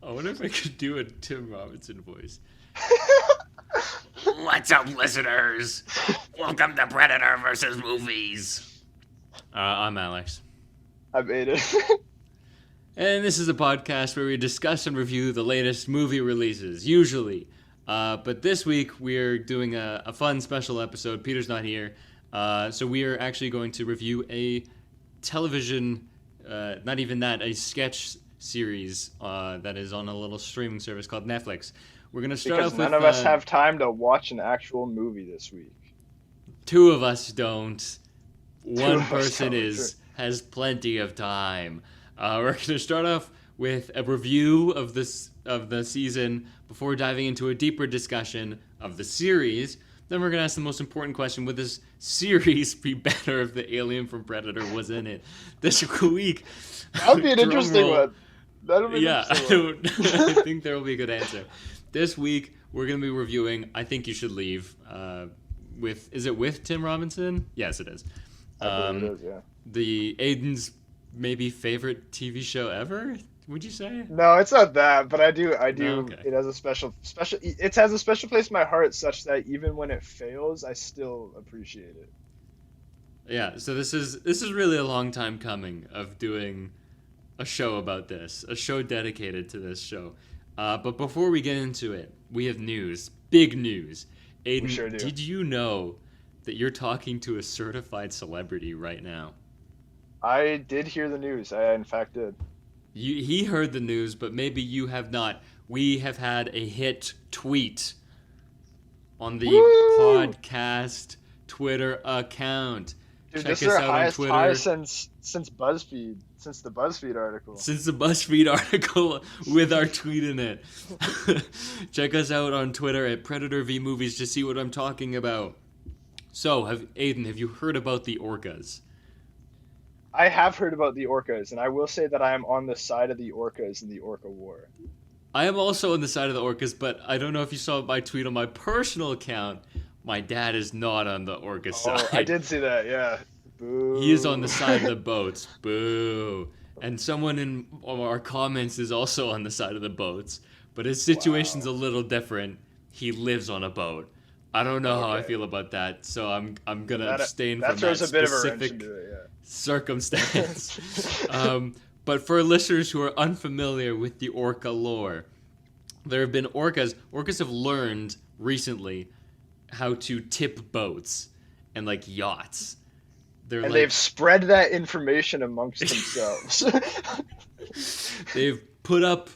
I wonder if I could do a Tim Robinson voice. What's up, listeners? Welcome to Predator versus Movies. I'm Alex. I'm Aidan. And this is a podcast where we discuss and review the latest movie releases, usually. But this week, we're doing a fun special episode. Peter's not here. So we are actually going to review a television, not even that, a sketch series that is on a little streaming service called Netflix. We're going to start Because off with... none of us have time to watch an actual movie this week. Two of us don't. One of us person don't, has plenty of time. We're going to start off with a review of the season before diving into a deeper discussion of the series. Then we're going to ask the most important question: would this series be better if the alien from Predator was in it? This week, That would be an interesting one. That'll be yeah, an interesting one. I think there will be a good answer. This week, we're going to be reviewing I Think You Should Leave. Is it with Tim Robinson? Yes, it is. I believe it is, yeah. The Aiden's maybe favorite TV show ever? Would you say? No, it's not that, but I do. No, okay. It has a special. It has a special place in my heart, such that even when it fails, I still appreciate it. Yeah. So this is really a long time coming of doing a show about this, a show dedicated to this show. But before we get into it, we have news, big news. Aiden, We sure do. did you know that you're talking to a certified celebrity right now? I did hear the news. I, in fact, did. He heard the news, but maybe you have not. We have had a hit tweet on the Woo! podcast Twitter account. Dude, Check this us is our out on highest Twitter. high since BuzzFeed, since the BuzzFeed article. Since the BuzzFeed article with our tweet in it. Check us out on Twitter at Predator v Movies to see what I'm talking about. So, Aiden, have you heard about the orcas? I have heard about the orcas, and I will say that I am on the side of the orcas in the orca war. I am also on the side of the orcas, but I don't know if you saw my tweet on my personal account. My dad is not on the orca side. Oh, I did see that, yeah. Boo. He is on the side of the boats. Boo. And someone in our comments is also on the side of the boats, but his situation's a little different. He lives on a boat. I don't know how I Okay. feel about that, so I'm gonna That abstain that from throws that a bit of a wrench specific into it, yeah. circumstance. But for listeners who are unfamiliar with the orca lore, there have been orcas. Orcas have learned recently how to tip boats and like yachts. They're And like they've spread that information amongst themselves. they've put up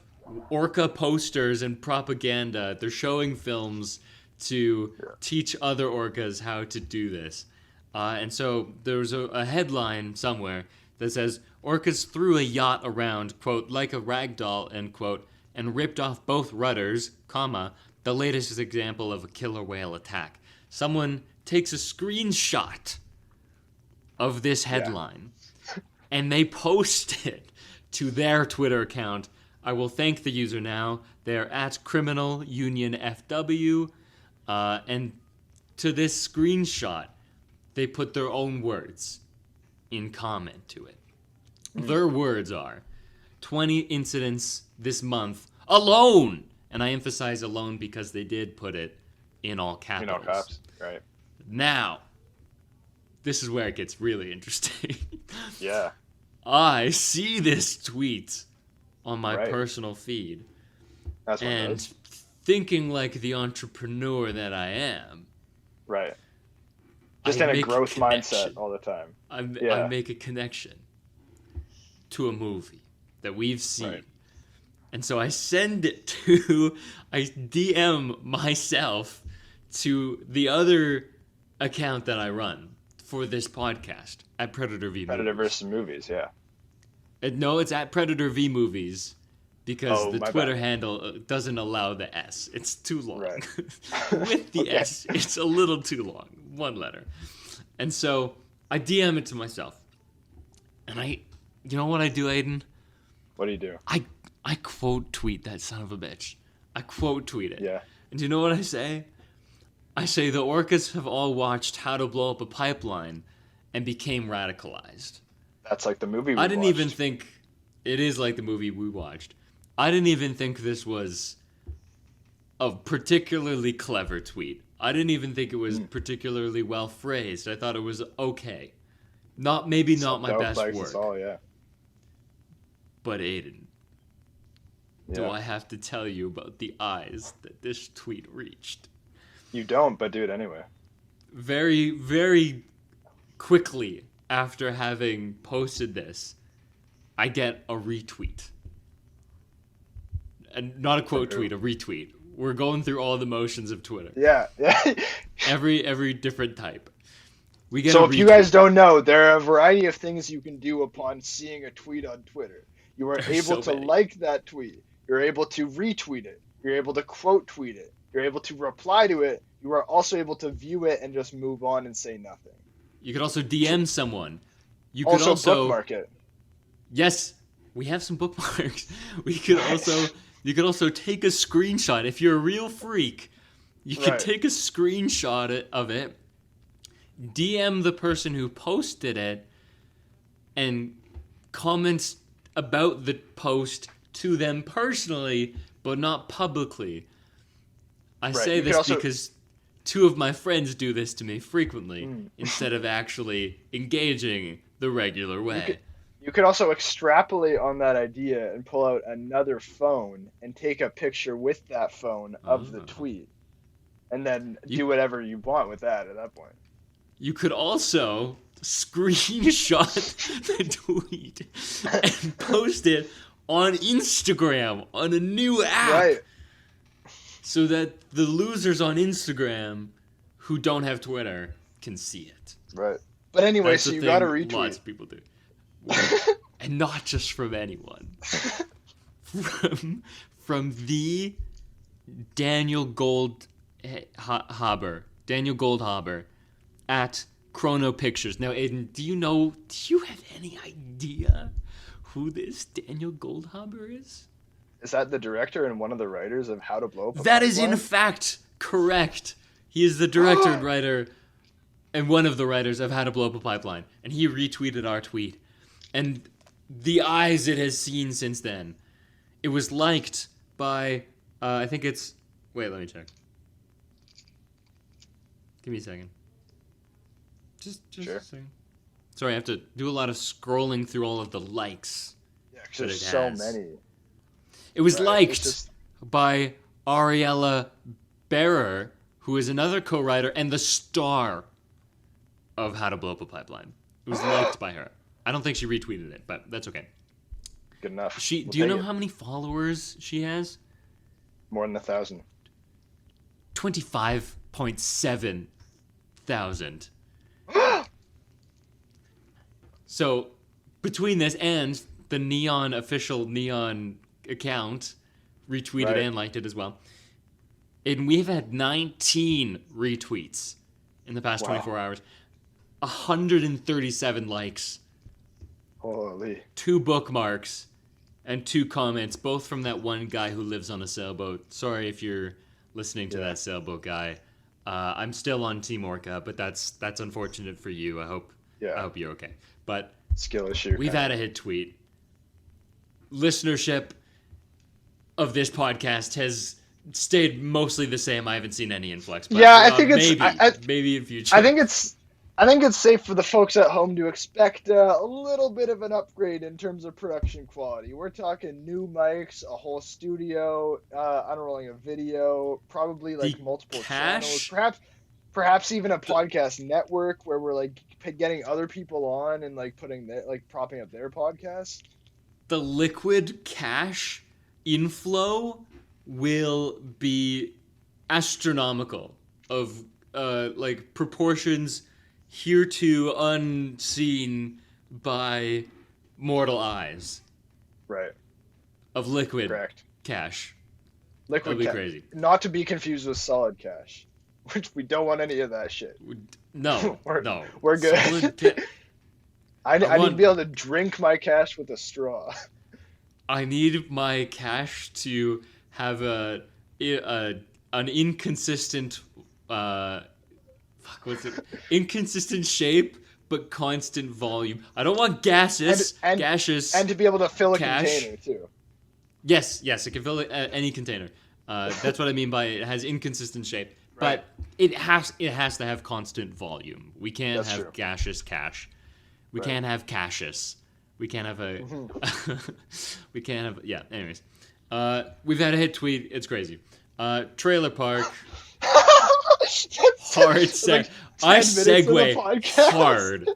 orca posters and propaganda. They're showing films to teach other orcas how to do this. And so there's a headline somewhere that says, orcas threw a yacht around, quote, like a rag doll, end quote, and ripped off both rudders, comma, the latest example of a killer whale attack. Someone takes a screenshot of this headline and they post it to their Twitter account. I will thank the user now. They're at Criminal Union FW. And to this screenshot, they put their own words in comment to it. Their words are 20 incidents this month alone. And I emphasize alone because they did put it in all capitals. Caps, right? Now, this is where it gets really interesting. Yeah. I see this tweet on my Right. personal feed. That's what it And is. thinking like the entrepreneur that I am, Right. Just I in a make growth connection. mindset all the time. I Yeah. make a connection to a movie that we've seen. Right. And so I send it to, I DM myself to the other account that I run for this podcast at Predator v Predator Movies. versus movies, yeah. No, it's at Predator v Movies because Oh, the my Twitter bad. handle doesn't allow the S. It's too long. Right. With the Okay. S, it's a little too long. One letter. And so I DM it to myself. And you know what I do, Aiden? What do you do? I quote tweet that son of a bitch. I quote tweet it. Yeah. And do you know what I say? I say the orcas have all watched How to Blow Up a Pipeline and became radicalized. That's like the movie we I didn't watched. even think it is like the movie we watched. I didn't even think this was a particularly clever tweet. I didn't even think it was particularly well phrased. I thought it was okay. Not my best work. All, yeah. But Aiden, do I have to tell you about the eyes that this tweet reached? You don't, but do it anyway. Very, very quickly after having posted this, I get a retweet. And not a quote tweet, a retweet. We're going through all the motions of Twitter. Yeah. every different type. We get so if you guys don't know, there are a variety of things you can do upon seeing a tweet on Twitter. You are able to like that tweet. You're able to retweet it. You're able to quote tweet it. You're able to reply to it. You are also able to view it and just move on and say nothing. You could also DM someone. You could also bookmark it. Yes, we have some bookmarks. You could also take a screenshot. If you're a real freak, you could take a screenshot of it, DM the person who posted it, and comment about the post to them personally, but not publicly. I say this because two of my friends do this to me frequently instead of actually engaging the regular way. You could also extrapolate on that idea and pull out another phone and take a picture with that phone of the tweet. And then do whatever you want with that at that point. You could also screenshot the tweet and post it on Instagram, on a new app. Right. So that the losers on Instagram who don't have Twitter can see it. Right. But anyway, so you got to retweet. Lots of people do. And not just from anyone. From the Daniel Goldhaber at Chrono Pictures. Now, Aiden, do you have any idea who this Daniel Goldhaber is? Is that the director and one of the writers of How to Blow Up a That is Pipeline? in fact correct. He is the director and writer and one of the writers of How to Blow Up a Pipeline. And he retweeted our tweet. And the eyes it has seen since then. It was liked by, I think it's... Wait, let me check. Give me a second. Just sure. a second. Sorry, I have to do a lot of scrolling through all of the likes. Yeah, because there's so many. It was liked by Ariella Bearer, who is another co-writer and the star of How to Blow Up a Pipeline. It was liked by her. I don't think she retweeted it, but that's okay. Good enough. Do you know how many followers she has? More than 1,000. 25.7 thousand. So, between this and the official Neon account retweeted and liked it as well, and we've had 19 retweets in the past 24 hours, 137 likes, holy, 2 bookmarks, and 2 comments, both from that one guy who lives on a sailboat. Sorry if you're listening to that sailboat guy. I'm still on Team Orca, but that's unfortunate for you. I hope you're okay. But skill issue. We've had a hit tweet. Listenership of this podcast has stayed mostly the same. I haven't seen any influx. But, I think it's maybe in future. I think it's safe for the folks at home to expect a little bit of an upgrade in terms of production quality. We're talking new mics, a whole studio, unrolling a video, probably like multiple channels, perhaps even a podcast network where we're like getting other people on and like propping up their podcasts. The liquid cash inflow will be astronomical of proportions hereto unseen by mortal eyes. Right. Of liquid cash. Liquid cash. Crazy. Not to be confused with solid cash, which we don't want any of that shit. No. We're good. I need to be able to drink my cash with a straw. I need my cash to have an inconsistent inconsistent shape but constant volume. I don't want gaseous and to be able to fill a cash. container too. Yes, it can fill any container. That's what I mean by it has inconsistent shape. Right. But it has to have constant volume. We can't That's have true. gaseous cash. We Right. can't have cassius. We can't have a. We can't have. Yeah. Anyways, we've had a hit tweet. It's crazy. Trailer park. Hard seg. Like 10 I minutes of the segue podcast. hard.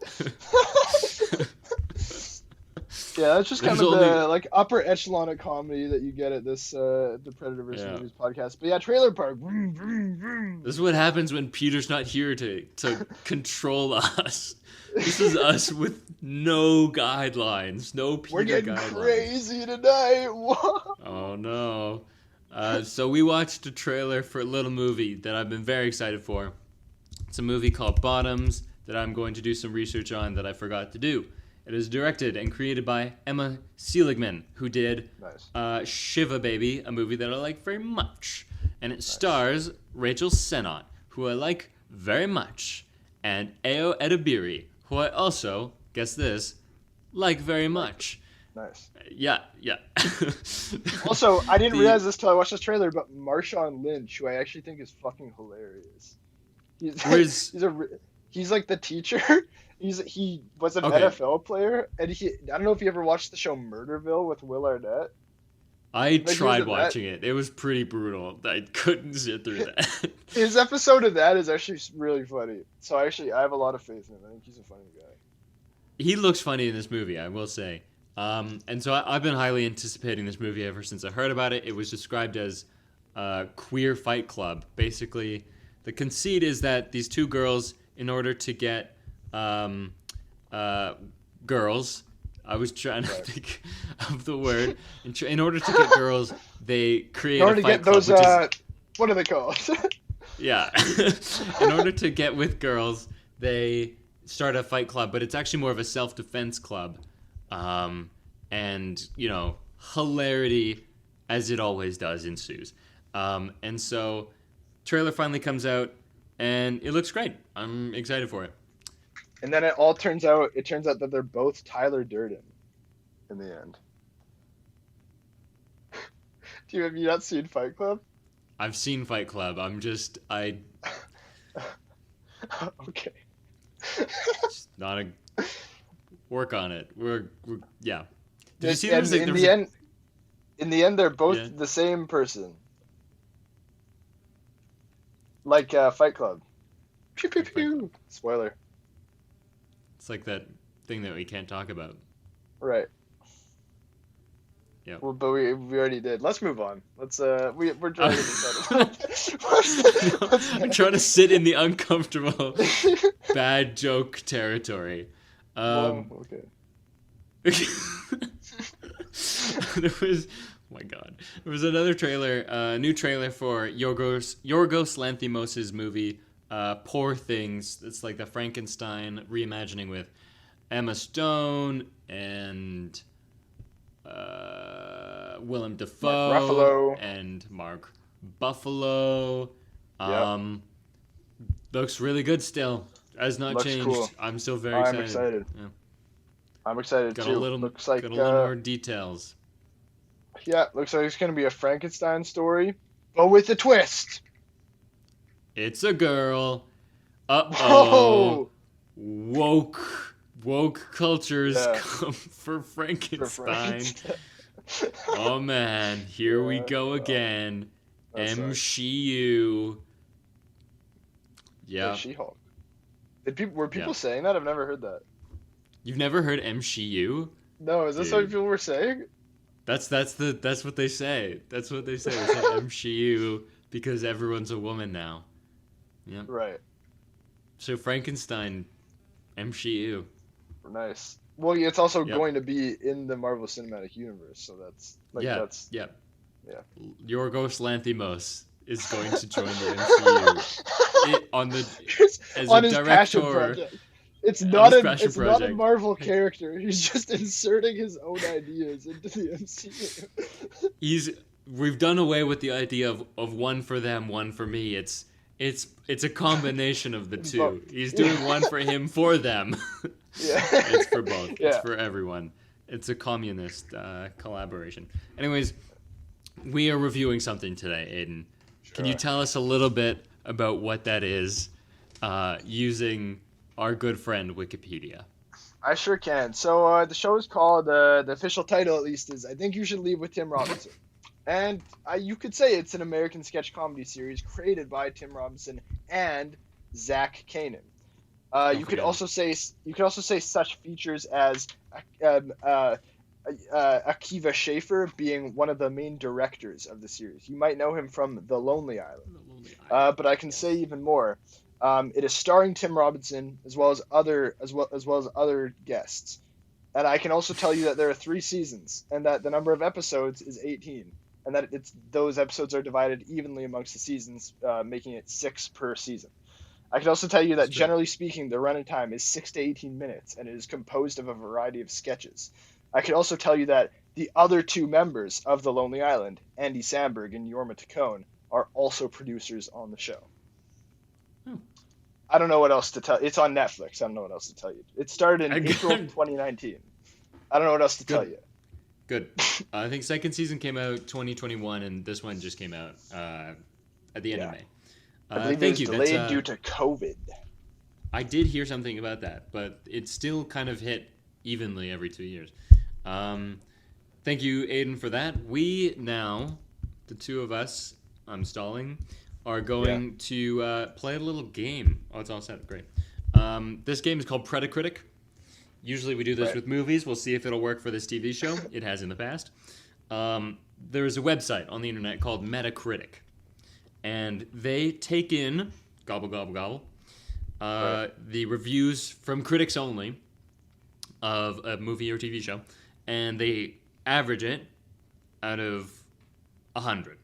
Yeah, that's just kind There's of the only- like upper echelon of comedy that you get at this the Predator vs. Yeah. Movies podcast. But yeah, Trailer Park. Vroom, vroom, vroom. This is what happens when Peter's not here to control us. This is us with no guidelines, no Peter We're getting guidelines. crazy tonight. Whoa. Oh no! So we watched a trailer for a little movie that I've been very excited for. It's a movie called Bottoms that I'm going to do some research on that I forgot to do. It is directed and created by Emma Seligman, who did Nice. Shiva Baby, a movie that I like very much. And it stars Rachel Sennott, who I like very much, and Ayo Edebiri, who I also, guess this, like very much. Nice. Yeah. Also, I didn't The- realize this till I watched this trailer, but Marshawn Lynch, who I actually think is fucking hilarious. Where's- He's like the teacher. He was an Okay. NFL player, and I don't know if you ever watched the show Murderville with Will Arnett. I he was tried in that. watching it. It was pretty brutal. I couldn't sit through that. His episode of that is actually really funny. So I have a lot of faith in him. I think he's a funny guy. He looks funny in this movie, I will say. And so I've been highly anticipating this movie ever since I heard about it. It was described as queer Fight Club. Basically, the conceit is that these two girls, in order to get girls, I was trying to think of the word. In order to get girls, they create In order a to fight get club. those, Which is, what are they called? yeah. In order to get with girls, they start a fight club, but it's actually more of a self-defense club. And, hilarity, as it always does, ensues. And so, trailer finally comes out, and it looks great. I'm excited for it. And then it turns out that they're both Tyler Durden in the end. Have you not seen Fight Club? I've seen Fight Club. Okay. Just not a work on it. We're yeah. Did you see And there was in the end, they're both Yeah. the same person. Like Fight Club. Pew pew pew. Spoiler. It's like that thing that we can't talk about. Right. Yeah. Well, but we already did. Let's move on. We're trying to get this I'm trying to sit in the uncomfortable bad joke territory. Okay. There was, oh my god, there was another trailer, new trailer for Yorgos Lanthimos' movie, Poor Things. It's like the Frankenstein reimagining with Emma Stone and Willem Dafoe Ruffalo. and Mark Buffalo. Yep. Looks really good still. Has not Looks changed. cool. I'm still very I'm excited. excited. Yeah. I'm excited Got too. a little, looks like got a little more details. looks like it's gonna be a Frankenstein story, but with a twist. It's a girl. Uh-oh. Whoa! Woke cultures Yeah. come for For Frankenstein. Frankenstein. Oh man, here we Yeah. go again. That sucks. MCU. Yeah. Like She-Hulk. Were people Yeah. saying that? I've never heard that. You've never heard MCU? No, is this Dude. what people were saying? That's what they say. That's what they say. They say MCU because everyone's a woman now. Yep. Right. So Frankenstein, MCU. Nice. Well, it's also Yep. going to be in the Marvel Cinematic Universe, so that's Yeah. Yeah. Yorgos Lanthimos is going to join the MCU as on a his passion director. project. It's On not his a passion it's not a project. Marvel character. He's just inserting his own ideas into the MCU. We've done away with the idea of one for them, one for me. It's a combination of the two. Both. He's doing one for him, for them. Yeah. It's for both. Yeah. It's for everyone. It's a communist collaboration. Anyways, we are reviewing something today, Aidan. Sure. Can you tell us a little bit about what that is, using our good friend Wikipedia? I sure can. So the show is called, the official title at least is I Think You Should Leave with Tim Robinson. And you could say it's an American sketch comedy series created by Tim Robinson and Zach Kanan. You could also say such features as Akiva Schaffer being one of the main directors of the series. You might know him from The Lonely Island. But I can say even more. It is starring Tim Robinson as well as other guests. And I can also tell you that there are 3 seasons and that the number of episodes is 18. And that those episodes are divided evenly amongst the seasons, making it 6 per season. I can also tell you that, generally speaking, the running time is 6 to 18 minutes, and it is composed of a variety of sketches. I can also tell you that the other 2 members of The Lonely Island, Andy Samberg and Jorma Taccone, are also producers on the show. I don't know what else to tell. It's on Netflix. I don't know what else to tell you. It started in April 2019. I don't know what else to tell you. Good. I think second season came out 2021, and this one just came out at the end of May. I believe it was delayed due to COVID. I did hear something about that, but it still kind of hit evenly every 2 years. Thank you, Aidan, for that. We now, the 2 of us, I'm stalling, are going to play a little game. Oh, it's all set. Great. This game is called Predacritic. Usually we do this with movies. We'll see if it'll work for this TV show. It has in the past. There is a website on the internet called Metacritic. And they take in, gobble, gobble, gobble, the reviews from critics only of a movie or TV show. And they average it out of 100.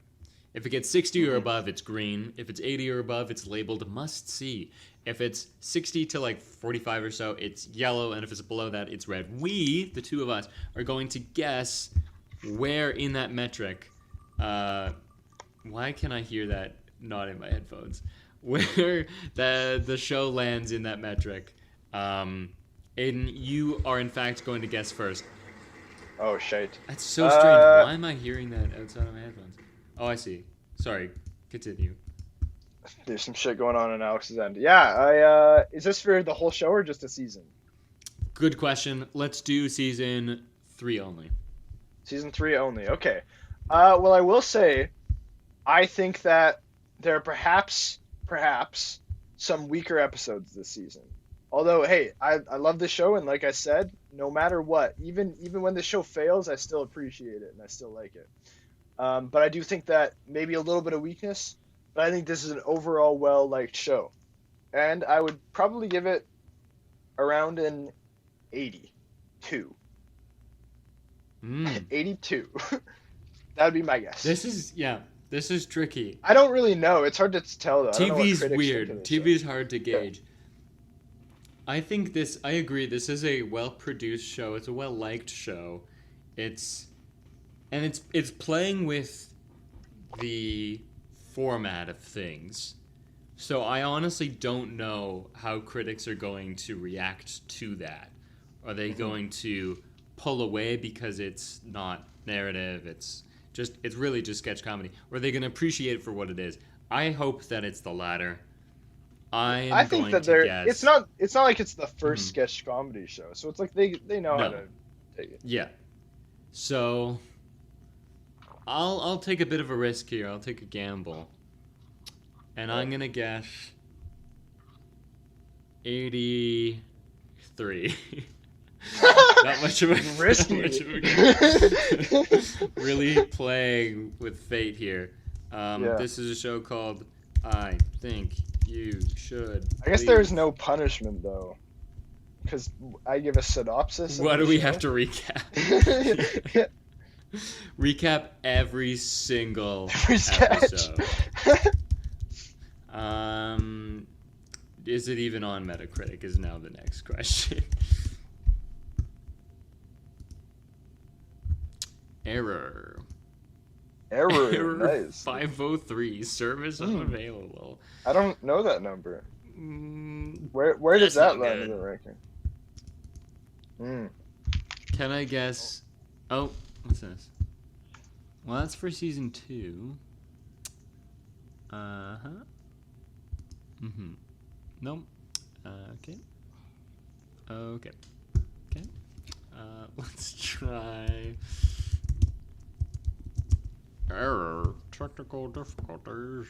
If it gets 60 or above, it's green. If it's 80 or above, it's labeled must see. If it's 60 to like 45 or so, it's yellow. And if it's below that, it's red. We, the 2 of us, are going to guess where in that metric, why can I hear that not in my headphones? Where the show lands in that metric. Aidan, you are in fact going to guess first. Oh, shite. That's so strange. Why am I hearing that outside of my headphones? Oh, I see. Sorry. Continue. There's some shit going on Alex's end. Yeah, is this for the whole show or just a season? Good question. Let's do season 3 only. Season 3 only. Okay. Well, I will say, I think that there are perhaps some weaker episodes this season. Although, hey, I love the show, and like I said, no matter what, even when the show fails, I still appreciate it and I still like it. But I do think that maybe a little bit of weakness, but I think this is an overall well-liked show. And I would probably give it around an 82. 82. That would be my guess. This is tricky. I don't really know. It's hard to tell, though. TV's weird. TV's hard to gauge. Yeah. I agree. This is a well-produced show. It's a well-liked show. It's playing with the format of things. So I honestly don't know how critics are going to react to that. Are they going to pull away because it's not narrative, it's really just sketch comedy? Or are they going to appreciate it for what it is? I hope that it's the latter. I think that guess... it's not like it's the first sketch comedy show. So it's like they know how to take it. Yeah. So I'll take a bit of a risk here. I'll take a gamble. And I'm going to guess 83. Not much of a risky. Really playing with fate here. This is a show called I Think You Should. I guess there is no punishment though, because I give a synopsis. What do we have to recap? Recap every single episode. Is it even on Metacritic? Is now the next question. Error. Nice. 503. Service unavailable. I don't know that number. Where does that land in the ranking? Can I guess? Oh, what's this? Well, that's for season 2. Uh-huh. Mm-hmm. Nope. Okay. Okay. Okay. Let's try... Error. Technical difficulties.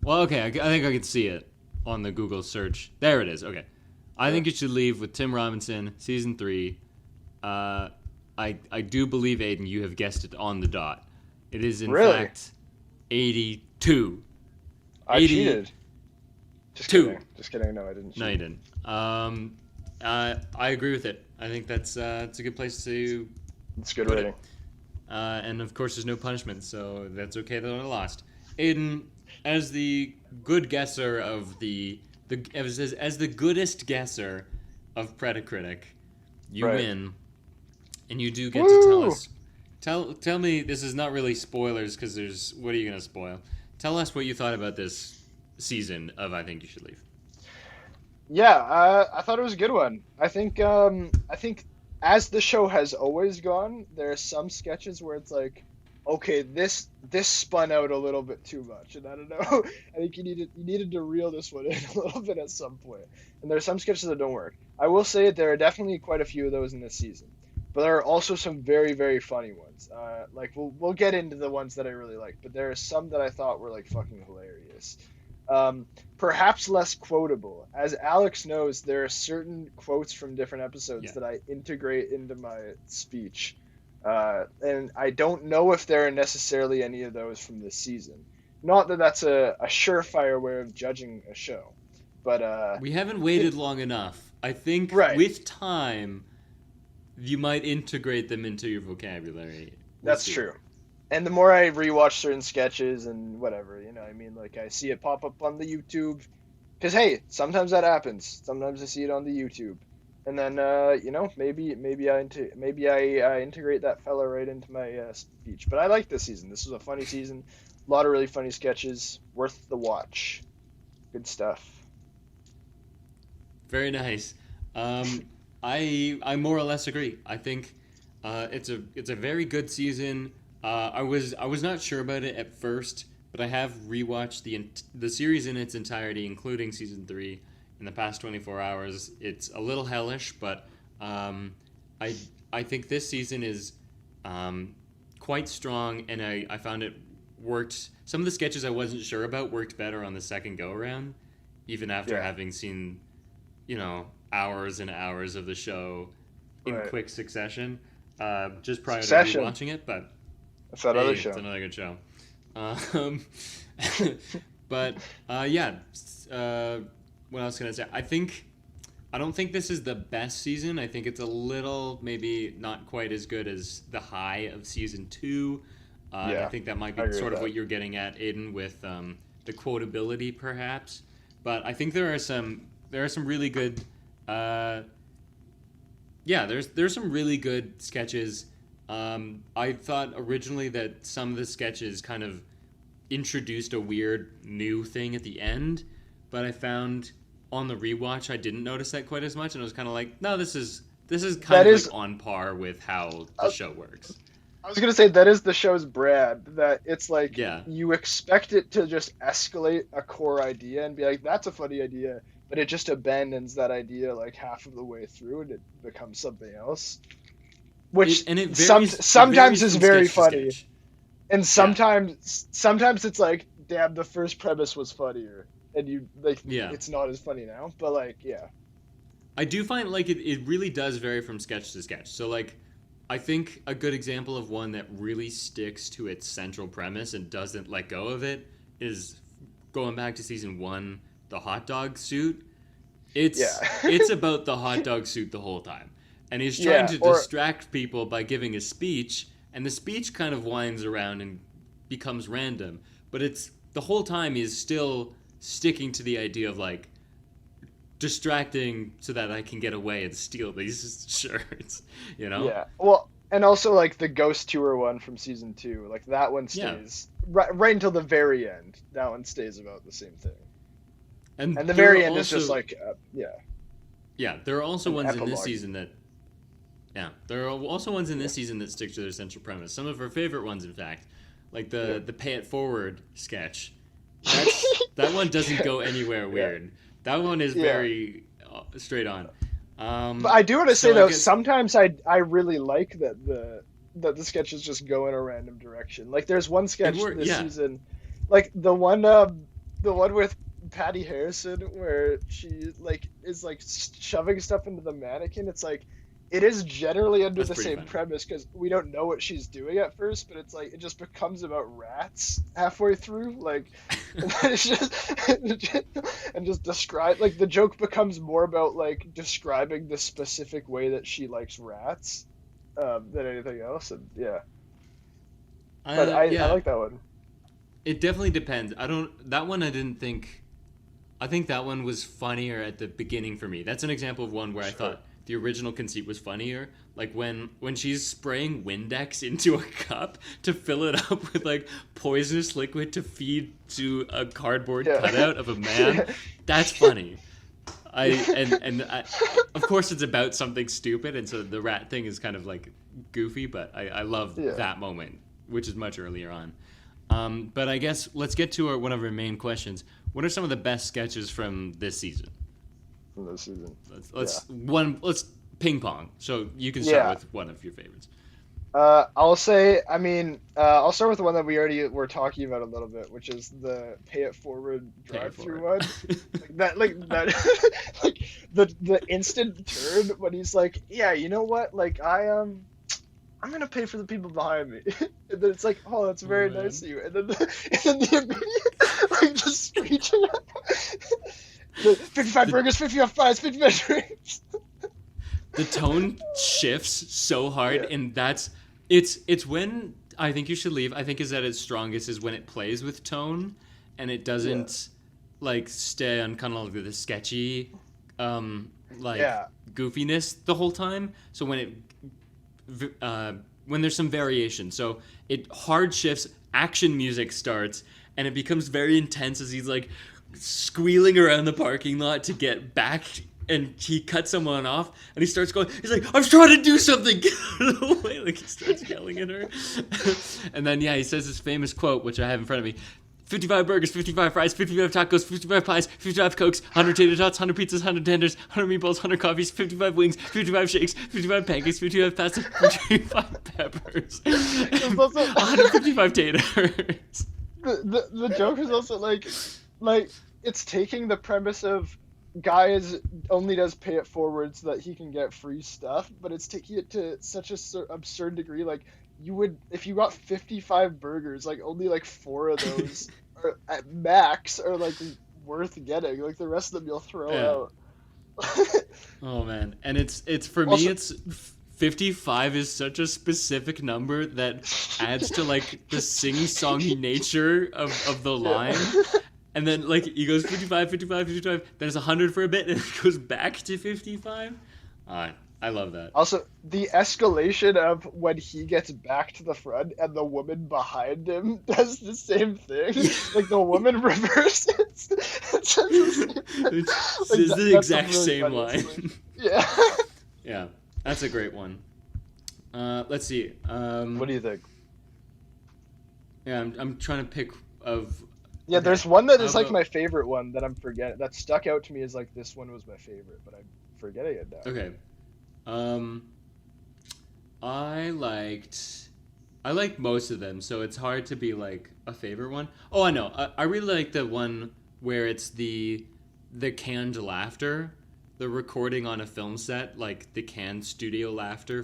Well, okay. I think I can see it on the Google search. There it is. Okay. I think you should leave with Tim Robinson, season 3. I do believe, Aidan, you have guessed it on the dot. It is, in fact, 82. I cheated. Just kidding. No, I didn't cheat. No, you didn't. I agree with it. I think it's a good place to... It's a good rating. And, of course, there's no punishment, so that's okay that I lost. Aidan, as the good guesser of as the goodest guesser of Predacritic, you win, and you do get to tell us. Tell me, this is not really spoilers because there's... What are you going to spoil? Tell us what you thought about this season of I Think You Should Leave. Yeah, I thought it was a good one. I think as the show has always gone, there are some sketches where it's like, okay, this spun out a little bit too much, and I don't know. I think you needed to reel this one in a little bit at some point. And there are some sketches that don't work. I will say there are definitely quite a few of those in this season, but there are also some very, very funny ones. Like we'll get into the ones that I really like, but there are some that I thought were like fucking hilarious. Perhaps less quotable. As Alex knows, there are certain quotes from different episodes that I integrate into my speech. And I don't know if there are necessarily any of those from this season. Not that that's a surefire way of judging a show. But we haven't waited long enough. I think with time, you might integrate them into your vocabulary. That's true. And the more I rewatch certain sketches and whatever, I mean, like I see it pop up on the YouTube, because hey, sometimes that happens. Sometimes I see it on the YouTube, and then maybe I integrate that fella right into my speech. But I like this season. This was a funny season, a lot of really funny sketches, worth the watch. Good stuff. Very nice. I more or less agree. I think it's a very good season. I was not sure about it at first, but I have rewatched the series in its entirety, including season 3, in the past 24 hours. It's a little hellish, but I think this season is quite strong, and I found it worked. Some of the sketches I wasn't sure about worked better on the second go around, even after having seen, hours and hours of the show in quick succession, just prior to rewatching it, but. That's that other show. It's another good show. But what else can I say? I don't think this is the best season. I think it's a little, maybe not quite as good as the high of season 2. I think that might be sort of what you're getting at, Aidan, with the quotability, perhaps. But I think there are some really good. There's some really good sketches. I thought originally that some of the sketches kind of introduced a weird new thing at the end, but I found on the rewatch I didn't notice that quite as much, and I was kind of like, no, this is kind of like on par with how the show works. I was gonna say that is the show's brand. That it's like you expect it to just escalate a core idea and be like, that's a funny idea, but it just abandons that idea like half of the way through and it becomes something else. Which sometimes is very funny, and sometimes it's like, damn, the first premise was funnier, and it's not as funny now. But I do find it really does vary from sketch to sketch. So I think a good example of one that really sticks to its central premise and doesn't let go of it is going back to season 1, the hot dog suit. It's about the hot dog suit the whole time. And he's trying to distract people by giving a speech, and the speech kind of winds around and becomes random. But it's the whole time he's still sticking to the idea of distracting so that I can get away and steal these shirts, Yeah. Well, and also the Ghost Tour one from season 2, that one stays right until the very end. That one stays about the same thing. And the very end is just Yeah, there are also ones in this season that. Yeah, there are also ones in this season that stick to their central premise. Some of our favorite ones, in fact. like the pay it forward sketch. That one doesn't go anywhere weird. That one is very straight on. But I do want to say So I though, guess sometimes I really like that the sketches just go in a random direction. Like there's one sketch this yeah. season, like the one with Patty Harrison where she like is like shoving stuff into the mannequin. It's like it is generally under That's the pretty same funny. premise because we don't know what she's doing at first, but it's like it just becomes about rats halfway through. Like and then it's just and just describe like the joke becomes more about like describing the specific way that she likes rats than anything else. And yeah, but I Yeah, like that one. it definitely depends. That one I didn't think. I think that one was funnier at the beginning for me. That's an example of one where I Sure. thought the original conceit was funnier. Like when she's spraying Windex into a cup to fill it up with like poisonous liquid to feed to a cardboard Yeah. cutout of a man. That's funny. Of course it's about something stupid, and so the rat thing is kind of like goofy, but I love Yeah. that moment, which is much earlier on. But I guess let's get to one of our main questions. What are some of the best sketches from this season? From this season. Let's ping pong. So you can start Yeah. with one of your favorites. I'll say, I mean, I'll start with the one that we already were talking about a little bit, which is the pay it forward Pay it drive-through forward. one. Like that, like the instant turn when he's like, yeah, you know what? Like I'm gonna pay for the people behind me, and then it's like, oh, that's Oh very man, nice of you, and then the immediate like just screeching, the 55 the burgers, 55 fries, 55 drinks. the tone shifts so hard, Yeah, and it's when I think you should leave. I think is at its strongest is when it plays with tone, and it yeah, doesn't like stay on kind of like the sketchy, like yeah, goofiness the whole time. So when there's some variation, so it hard shifts, action music starts, and it becomes very intense as he's like squealing around the parking lot to get back, and he cuts someone off, and he starts going, he's like, I'm trying to do something, get out of the way, like he starts yelling at her. And then he says his famous quote, which I have in front of me: 55 burgers, 55 fries, 55 tacos, 55 pies, 55 cokes, 100 tater tots, 100 pizzas, 100 tenders, 100 meatballs, 100 coffees, 55 wings, 55 shakes, 55 pancakes, 55 pasta, 55 peppers, there's also 155 taters. the joke is also like it's taking the premise of guys only does pay it forward so that he can get free stuff, but it's taking it to such a absurd degree. Like you would if you got 55 burgers, like only like four of those are at max are like worth getting. Like the rest of them you'll Yeah. throw out. Oh man, and it's for me Also, it's 55 is such a specific number that adds to like the sing-songy nature of the line. yeah. And then like he goes 55, 55, 55, then it's 100 for a bit, and it goes back to 55. I love that. Also, the escalation of when he gets back to the front and the woman behind him does the same thing. Like the woman reverses. It says the same thing. It's Like the that's a exact really same funny line. escalation. Yeah. Yeah, that's a great one. Let's see. What do you think? Yeah, I'm trying to pick of. Yeah, Okay, there's one that how is like about my favorite one that I'm forgetting that stuck out to me as like this one was my favorite, but I'm forgetting it now. okay. Um, I liked most of them, so it's hard to be like a favorite one. Oh, I know. I really like the one where it's the canned laughter, the recording on a film set, like the canned studio laughter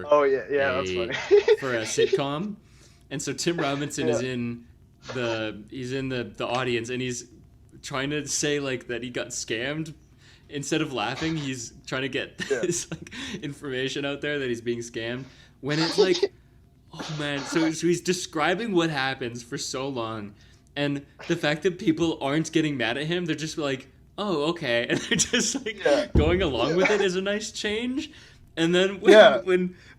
Oh yeah, yeah, that's a funny. for a sitcom. And so Tim Robinson Yeah, is he's in the audience, and he's trying to say like that he got scammed. Instead of laughing, he's trying to get yeah. this like information out there that he's being scammed. When it's like, oh man, so he's describing what happens for so long, and the fact that people aren't getting mad at him, they're just like, oh okay, and they're just like Yeah, going along with yeah, it is a nice change. And then yeah,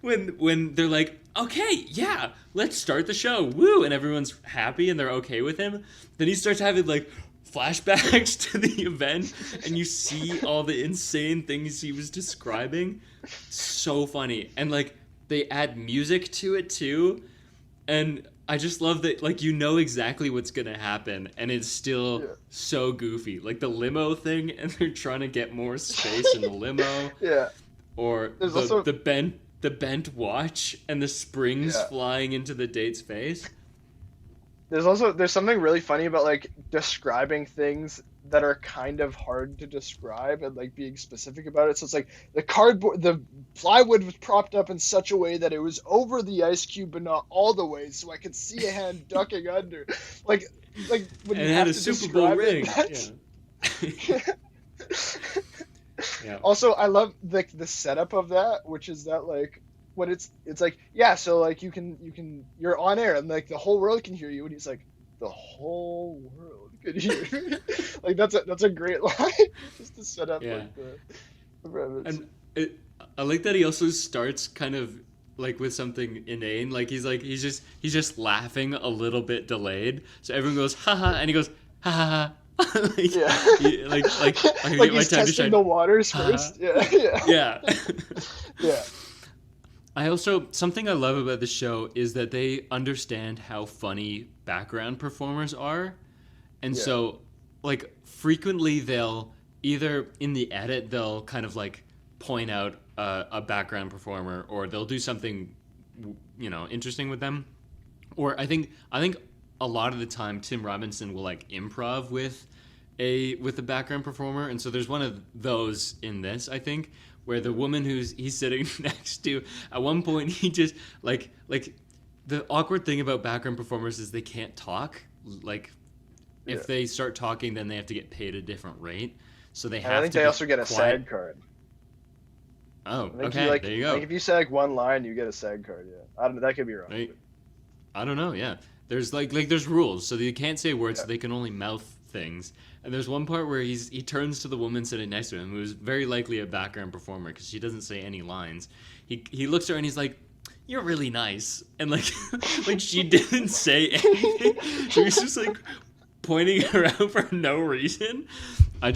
when they're like, okay, yeah, let's start the show, woo, and everyone's happy and they're okay with him, then he starts having like flashbacks to the event, and you see all the insane things he was describing. So funny, and like they add music to it too, and I just love that, like, you know exactly what's gonna happen, and it's still Yeah. so goofy. Like the limo thing, and they're trying to get more space in the limo, Yeah. or There's the also the bent watch and the springs yeah. flying into the date's face. There's something really funny about like describing things that are kind of hard to describe and like being specific about it. So it's like the plywood was propped up in such a way that it was over the ice cube but not all the way, so I could see a hand ducking under. Like when And you it had have a to Super Bowl describe ring. it, that's Yeah. Yeah. Also, I love the setup of that, which is that like when it's like yeah, so like you're on air and like the whole world can hear you, and he's like the whole world could hear me. Like that's a great line just to set up Yeah. like the premise. And I like that he also starts kind of like with something inane. Like he's just laughing a little bit delayed. So everyone goes haha, and he goes ha ha ha. Like, Yeah. like I can Like get my he's time to testing shine. the waters Ha-ha. first. Yeah. Yeah. Yeah. I also, something I love about the show is that they understand how funny background performers are. And Yeah. so, like, frequently they'll either in the edit, they'll kind of like point out a background performer, or they'll do something, interesting with them. Or I think a lot of the time Tim Robinson will like improv with a background performer, and so there's one of those in this, I think, where the woman he's sitting next to, at one point he just like the awkward thing about background performers is they can't talk. Like if Yeah. they start talking, then they have to get paid a different rate, so they And have I think to they be also get a quiet. SAG card. Oh, I think okay, there you go. Like if you say like one line, you get a SAG card. Yeah, I don't know. That could be wrong. Right. I don't know. Yeah, there's like there's rules, so you can't say words. Yeah. So they can only mouth things. And there's one part where he turns to the woman sitting next to him, who's very likely a background performer because she doesn't say any lines. He looks at her and he's like, "You're really nice," and like like she didn't say anything. She was just like pointing her out for no reason. I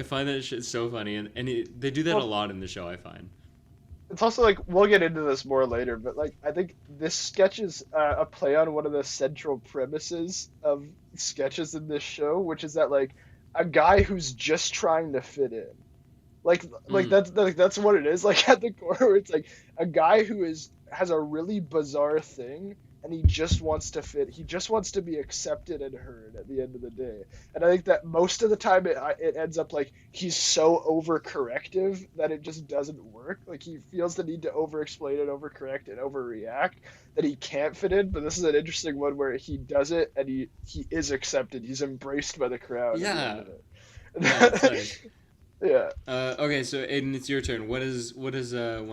find that shit so funny, and they do that a lot in the show, I find. It's also like we'll get into this more later, but like I think this sketch is a play on one of the central premises of sketches in this show, which is that like a guy who's just trying to fit in, like that's what it is. Like at the core, where it's like a guy who has a really bizarre thing, and he just wants to fit. He just wants to be accepted and heard at the end of the day. And I think that most of the time it ends up like he's so overcorrective that it just doesn't work. Like he feels the need to over-explain and overcorrect and overreact that he can't fit in. But this is an interesting one where he does it and he is accepted. He's embraced by the crowd. At the end of it. Yeah, it's nice. Yeah. Okay, so Aiden, it's your turn. What is one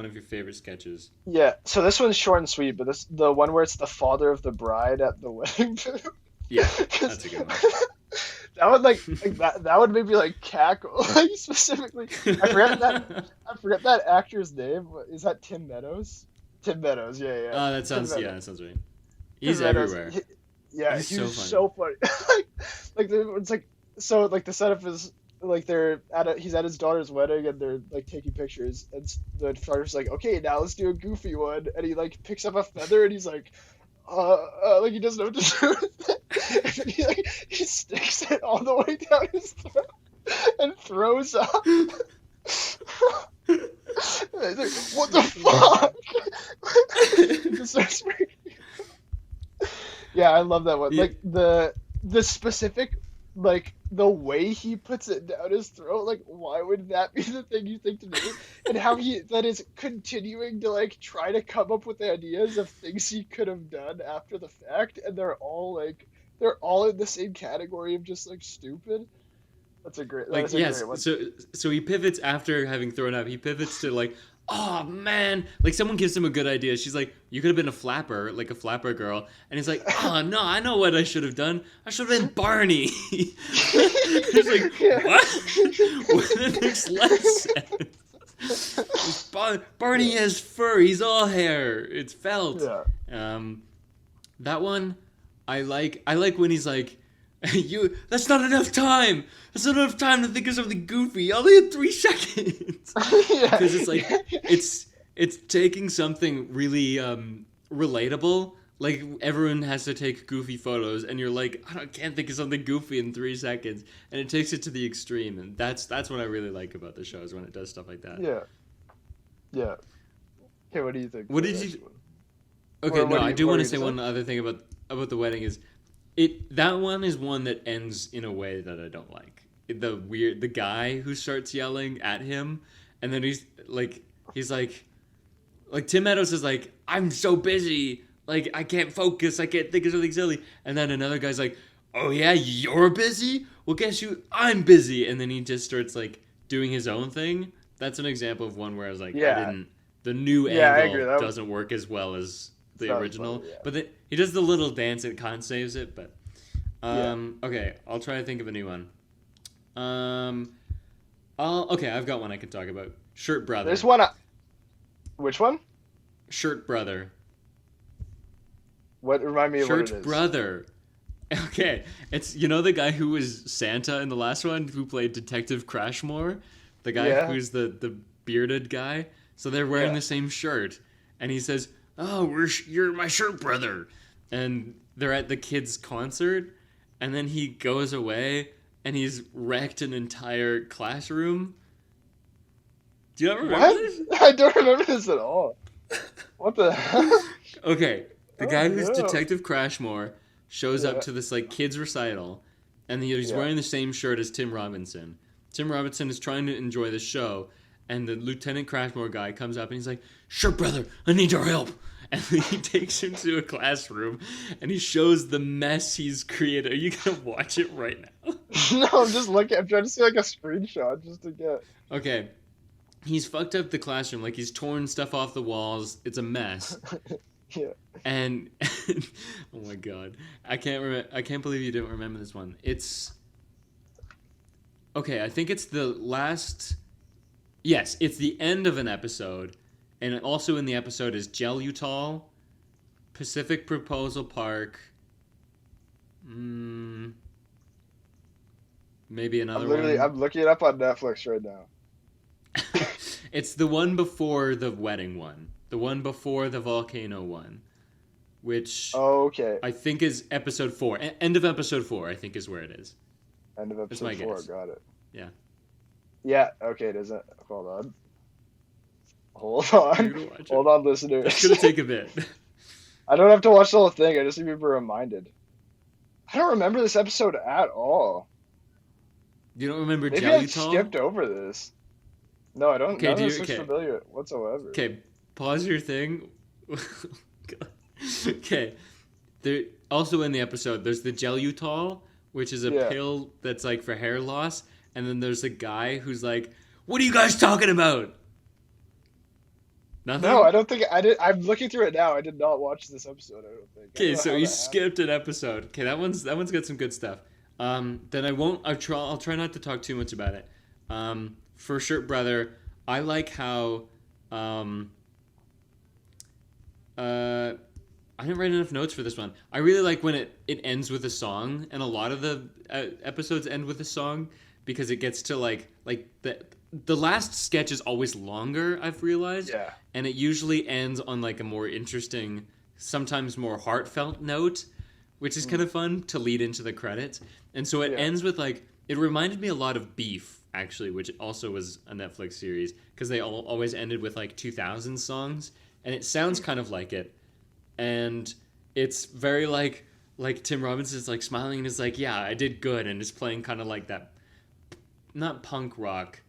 of your favorite sketches? Yeah. So this one's short and sweet, but the one where it's the father of the bride at the wedding. Yeah, that's a good one. That would that would make me like cackle. Like specifically, I forget that actor's name. Is that Tim Meadows? Tim Meadows, yeah. That sounds right. He's Tim Meadows, everywhere. he was so so funny. It's like so like the setup is like he's at his daughter's wedding and they're like taking pictures, and the photographer's like, okay, now let's do a goofy one, and he like picks up a feather and he's like like he doesn't know what to do with it. And then he sticks it all the way down his throat and throws up. And he's like, what the fuck? He just starts freaking- Yeah, I love that one. Yeah. Like the specific, like the way he puts it down his throat, like why would that be the thing you think to do? And how he that is continuing to like try to come up with ideas of things he could have done after the fact, and they're all in the same category of just like stupid. That's a great Like, great yes, one. so he pivots after having thrown up. He pivots to like, oh man, like someone gives him a good idea. She's like, you could have been a flapper, like a flapper girl. And he's like, oh no, I know what I should have done. I should have been Barney. He's like, Yeah. what? That makes less sense. Barney has fur. He's all hair. It's felt. Yeah. That one, I like when he's like, that's not enough time. That's not enough time to think of something goofy. I only had 3 seconds. Because it's like it's taking something really relatable, like everyone has to take goofy photos, and you're like, I can't think of something goofy in 3 seconds, and it takes it to the extreme, and that's what I really like about the show is when it does stuff like that. Yeah. Yeah. Okay, what do you think? What for did the you? next one? Okay, Or no, I do what want were to you say gonna one other thing about the wedding is that one is one that ends in a way that I don't like. The guy who starts yelling at him, and then he's like Tim Meadows is like, I'm so busy, like I can't focus, I can't think of something silly, and then another guy's like, oh yeah, you're busy? Well, guess you, I'm busy, and then he just starts like doing his own thing. That's an example of one where I was like, I Yeah. didn't. The new Yeah, I agree. angle That doesn't work as well as the was original, funny, yeah. but he does the little dance and it kind of saves it. But Yeah. okay, I'll try to think of a new one. Okay, I've got one I can talk about. Shirt Brother. There's one. Which one? Shirt Brother. What remind me of what it Shirt is? Brother. Okay, it's the guy who was Santa in the last one who played Detective Crashmore, the guy Yeah. who's the bearded guy. So they're wearing Yeah. the same shirt, and he says, "Oh, you're my shirt brother," and they're at the kids' concert, and then he goes away and he's wrecked an entire classroom. Do you not remember What? this? I don't remember this at all. What the hell? Okay, the Oh, guy who's no. Detective Crashmore shows Yeah. up to this like kids recital, and he's Yeah. wearing the same shirt as Tim Robinson. Tim Robinson is trying to enjoy the show, and the Lieutenant Crashmore guy comes up and he's like, "Sure, brother, I need your help." And he takes him to a classroom, and he shows the mess he's created. Are you gonna watch it right now? No, I'm just looking. I'm trying to see like a screenshot just to get. Okay, he's fucked up the classroom. Like he's torn stuff off the walls. It's a mess. Yeah. And oh my god, I can't believe you didn't remember this one. It's okay. I think it's the last. Yes, it's the end of an episode, and also in the episode is Gelutol, Pacific Proposal Park. Maybe another one. I'm looking it up on Netflix right now. It's the one before the wedding one, the one before the volcano one, which Oh, okay. I think is episode 4. End of episode 4, I think, is where it is. End of That's my episode 4. guess. Got it. Yeah. Yeah. Okay. It isn't. Hold on. Hold You're on. gonna watch it. Hold on, It's listeners. gonna take a bit. I don't have to watch the whole thing. I just need to be reminded. I don't remember this episode at all. You don't remember Maybe I Gelutol? skipped over this. No, I don't. Okay, None of do you- this looks okay. familiar whatsoever. Okay, pause your thing. God. Okay. There also in the episode there's the Gelutol, which is a Yeah. pill that's like for hair loss, and then there's a guy who's like, "What are you guys talking about?" Nothing? No, I don't think I did. I'm looking through it now. I did not watch this episode. I don't think. I Okay, don't know so how you that happened. skipped an episode. Okay, that one's got some good stuff. Then I won't. I'll try not to talk too much about it. For Shirt Brother, I like how. I didn't write enough notes for this one. I really like when it ends with a song, and a lot of the episodes end with a song because it gets to like the last sketch is always longer. I've realized. Yeah. And it usually ends on like a more interesting, sometimes more heartfelt note, which is kind of fun to lead into the credits. And so it Yeah. ends with like, it reminded me a lot of Beef, actually, which also was a Netflix series, because they always ended with like 2000 songs, and it sounds kind of like it. And it's very like Tim Robinson's like smiling and is like, yeah, I did good, and is playing kind of like that, not punk rock,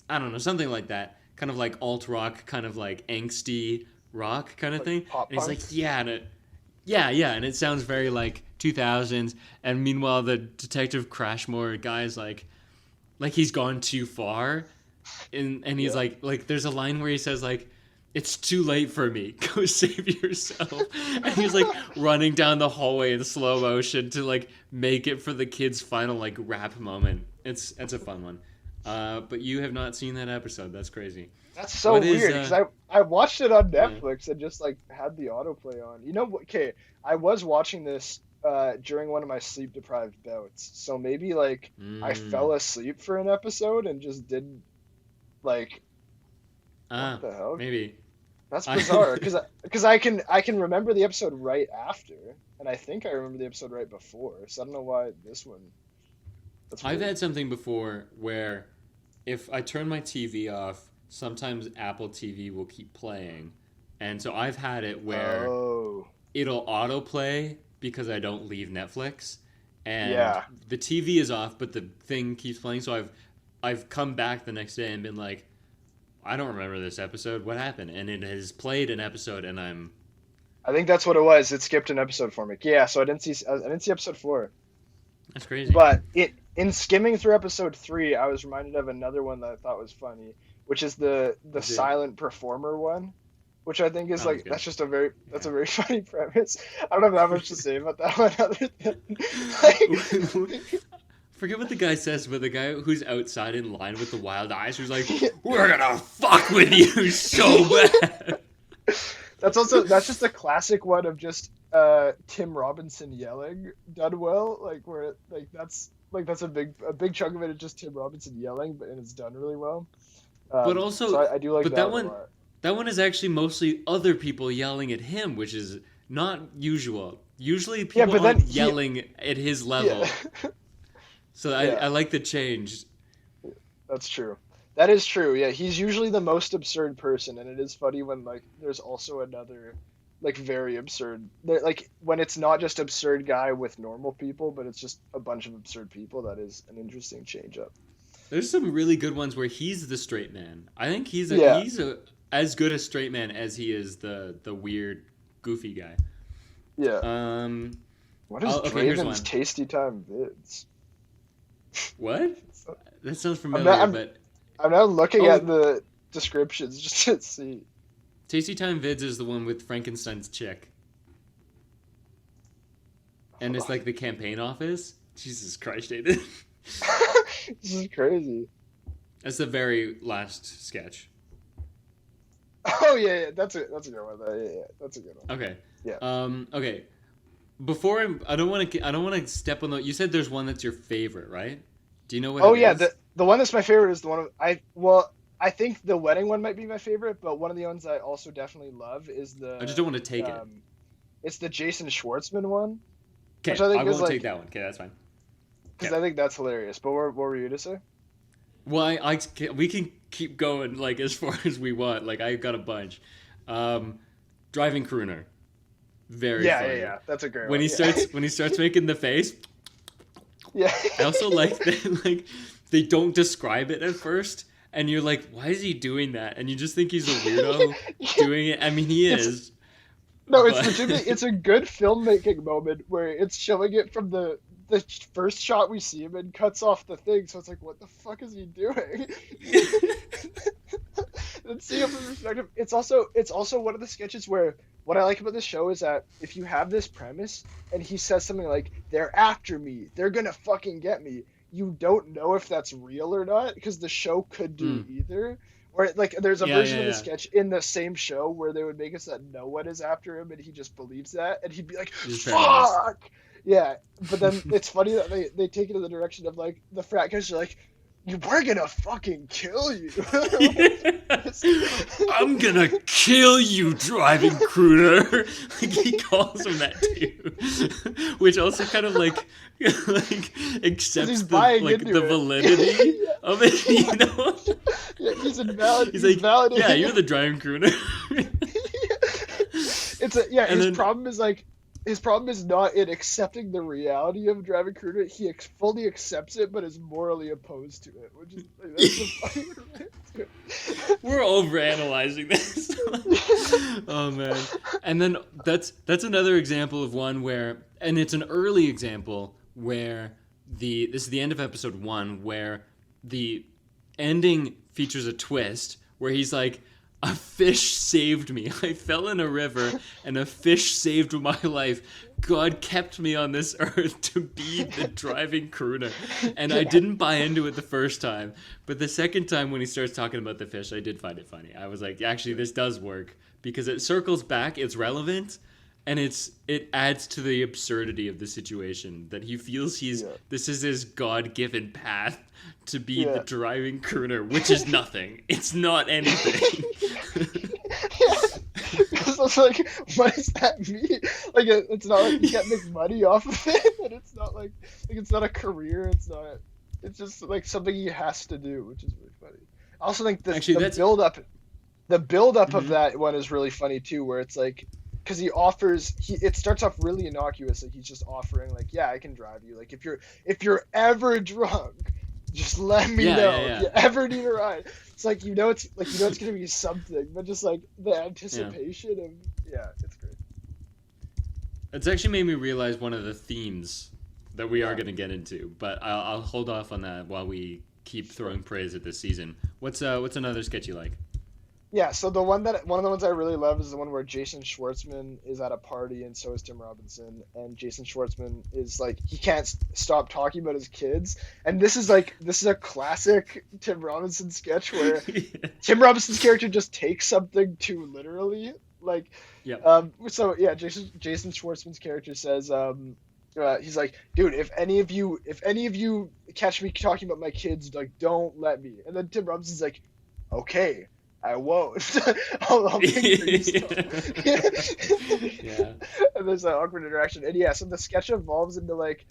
I don't know, something like that. Kind of like alt rock, kind of like angsty rock kind of Like thing. pop And he's punk? like, yeah, and it sounds very like 2000s. And meanwhile, the Detective Crashmore guy is like he's gone too far. And he's Yeah. like, there's a line where he says like, "It's too late for me. Go save yourself." And he's like running down the hallway in slow motion to like make it for the kid's final like rap moment. It's a fun one. But you have not seen that episode. That's crazy. That's so What is, weird because I watched it on Netflix and just like had the autoplay on. You know what? Okay, I was watching this during one of my sleep deprived bouts, so maybe like I fell asleep for an episode and just didn't like. What the hell? Maybe. That's bizarre because I can remember the episode right after, and I think I remember the episode right before. So I don't know why this one. That's I've weird. had something before where if I turn my TV off, sometimes Apple TV will keep playing. And so I've had it where Oh, it'll autoplay because I don't leave Netflix, and yeah. the TV is off, but the thing keeps playing. So I've come back the next day and been like, I don't remember this episode. What happened? And it has played an episode, and I think that's what it was. It skipped an episode for me. Yeah, so I didn't see episode 4. that's crazy. But in skimming through episode 3, I was reminded of another one that I thought was funny, which is the Is it? silent performer one, which I think is That was like good. that's Yeah. a very funny premise. I don't have that much to say about that one other than like Forget what the guy says, but the guy who's outside in line with the wild eyes, who's like, "We're gonna fuck with you so bad." that's just a classic one of just Tim Robinson yelling done well, like where that's a big chunk of it is just Tim Robinson yelling, but and it's done really well. But So also, I do like but that that one a one, lot. that one is actually mostly other people yelling at him, which is not usual. Usually, Yeah, people but then aren't yelling at his level. yeah, So I yeah, like the change. that's true. That is true. Yeah, he's usually the most absurd person, and it is funny when like there's also another like very absurd like when it's not just absurd guy with normal people, but it's just a bunch of absurd people. That is an interesting change up. There's some really good ones where he's the straight man. I think Yeah, he's a as good a straight man as he is the weird, goofy guy. yeah. Um. What is Okay, here's Draven's one. Tasty Time vids? What? That sounds I'm not, familiar, I'm but I'm now looking oh, at the descriptions just to see. Tasty Time Vids is the one with Frankenstein's chick, and Hold it's on. like the campaign office. Jesus Christ, Aidan. This is crazy. That's the very last sketch. Oh yeah, that's a good one. Yeah, that's a good one. Okay. Yeah. Okay. Before I don't want to step on the. You said there's one that's your favorite, right? Do you know what Oh it yeah, is? the one that's my favorite is the one I think the wedding one might be my favorite, but one of the ones I also definitely love is I just don't want to take it. it's the Jason Schwartzman one, which Okay, I I think is won't take like that one. Okay, that's fine. because Okay. I think that's hilarious. But what were you to say? Well, we can keep going like as far as we want. Like I've got a bunch. Um, Driving crooner, very Yeah, yeah, funny. yeah. That's a great When one. Yeah. he starts making the face, Yeah. I also like that like they don't describe it at first, and you're like, why is he doing that? And you just think he's a weirdo doing it. I mean, he It's is, no, it's but legitimately it's a good filmmaking moment where it's showing it from the first shot we see him and cuts off the thing, so it's like, what the fuck is he doing? And see him from perspective. It's also one of the sketches where what I like about this show is that if you have this premise and he says something like, "They're after me, they're gonna fucking get me," you don't know if that's real or not because the show could do Mm. either. Or like there's a Yeah, version of the yeah, sketch in the same show where they would make us that no one is after him and he just believes that and he'd be like, yeah. Just paranoid. "Fuck!" Yeah, but then it's funny that they take it in the direction of like the frat guys are like, "We're gonna fucking kill you." I'm gonna kill you, driving crooner. Like he calls him that too, which also kind of like accepts he's the buying like into the it. validity Yeah. of it. You know, Yeah, he's he's like, validating. yeah, you're the driving crooner. And His then problem is like his problem is not in accepting the reality of driving crooner. He fully accepts it, but is morally opposed to it, which is like, that's the funny part. we're overanalyzing this. Oh man. And then that's another example of one where, and it's an early example where this is the end of episode 1 where the ending features a twist where he's like, a fish saved me. I fell in a river and a fish saved my life. God kept me on this earth to be the driving crooner. And I didn't buy into it the first time. But the second time when he starts talking about the fish, I did find it funny. I was like, actually, this does work. Because it circles back, it's relevant, and it adds to the absurdity of the situation. That he feels this is his God-given path to be the driving crooner, which is nothing. It's not anything. So it's like, what does that mean? Like, it's not like you can't make money off of it, and it's not like it's not a career. It's not. It's just like something he has to do, which is really funny. I also think Actually, that's the build up of mhm. that one is really funny too, where it's like, because it starts off really innocuous, like he's just offering like, yeah, I can drive you, like if you're ever drunk, just let me Yeah, know yeah, if yeah, you ever need a ride. It's like, it's gonna be something, but just like the yeah. anticipation of, yeah, it's great. It's actually made me realize one of the themes that we are Yeah. going to get into, but I'll hold off on that while we keep throwing praise at this season. What's another sketch you like? Yeah, so one of the ones I really love is the one where Jason Schwartzman is at a party and so is Tim Robinson, and Jason Schwartzman is like, he can't stop talking about his kids, and this is a classic Tim Robinson sketch where Tim Robinson's character just takes something too literally, like, Yep. so yeah, Jason Schwartzman's character says, he's like, dude, if any of you catch me talking about my kids, like, don't let me. And then Tim Robinson's like, okay, I won't. I'll make sure you stop. Yeah. And there's an awkward interaction. And yeah, so the sketch evolves into like,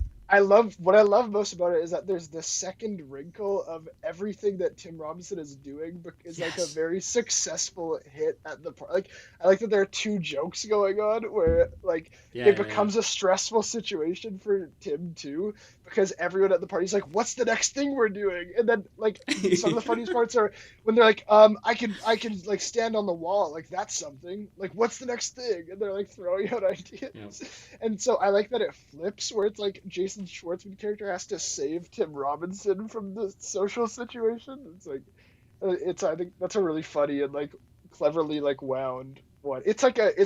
what I love most about it is that there's this second wrinkle of everything that Tim Robinson is doing is like a Yes. very successful hit at the part. Like, I like that there are two jokes going on where like Yeah, it yeah, yeah. becomes a stressful situation for Tim too, because everyone at the party's like, what's the next thing we're doing? And then like some of the funniest parts are when they're like, I can like stand on the wall, like that's something. Like, what's the next thing? And they're like throwing out ideas. Yep. And so I like that it flips where it's like Jason Schwartzman character has to save Tim Robinson from the social situation. It's like, I think that's a really funny and like cleverly like wound one. It's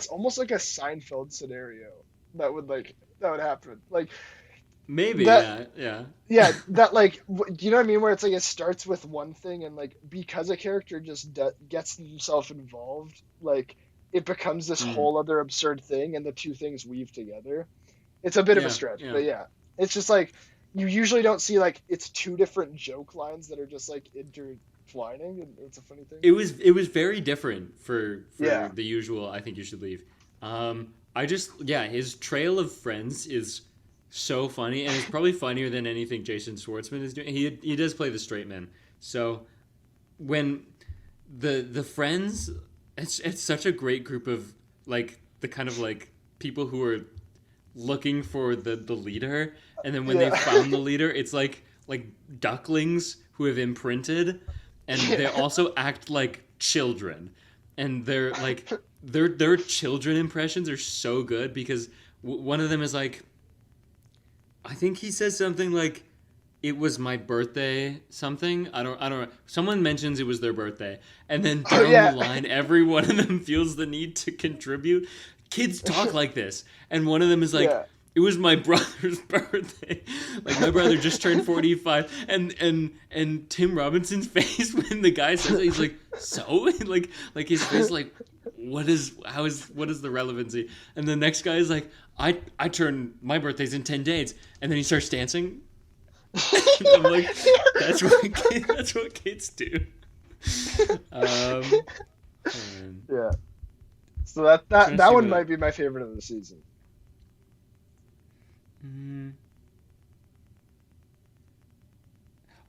almost like a Seinfeld scenario that would happen. Like Maybe, that, yeah, yeah. yeah, that like, do you know what I mean? Where it's like it starts with one thing, and like because a character just gets himself involved, like it becomes this Mm. whole other absurd thing, and the two things weave together. It's a bit of a Yeah, stretch, yeah. but yeah, it's just like you usually don't see like it's two different joke lines that are just like intertwining, and it's a funny thing. It was very different for Yeah, the usual. I think you should leave. I just yeah, his trail of friends is so funny, and it's probably funnier than anything Jason Schwartzman is doing. He does play the straight man, so when the friends, it's such a great group of like the kind of like people who are looking for the leader, and then when they yeah, found the leader, it's like ducklings who have imprinted, and they yeah. also act like children, and they're like their children impressions are so good because one of them is like, I think he says something like, it was my birthday something. I don't know. Someone mentions it was their birthday, and then Oh down the yeah, line every one of them feels the need to contribute. Kids talk like this, and one of them is like, yeah. it was my brother's birthday. Like my brother just turned 45, and Tim Robinson's face when the guy says it, he's like, so like his face like, what is the relevancy? And the next guy is like, I turn my birthday's in 10 days, and then he starts dancing. I'm like, that's what kids do. Um, and Yeah. So that trying that to that see one what. might be my favorite of the season. Mm.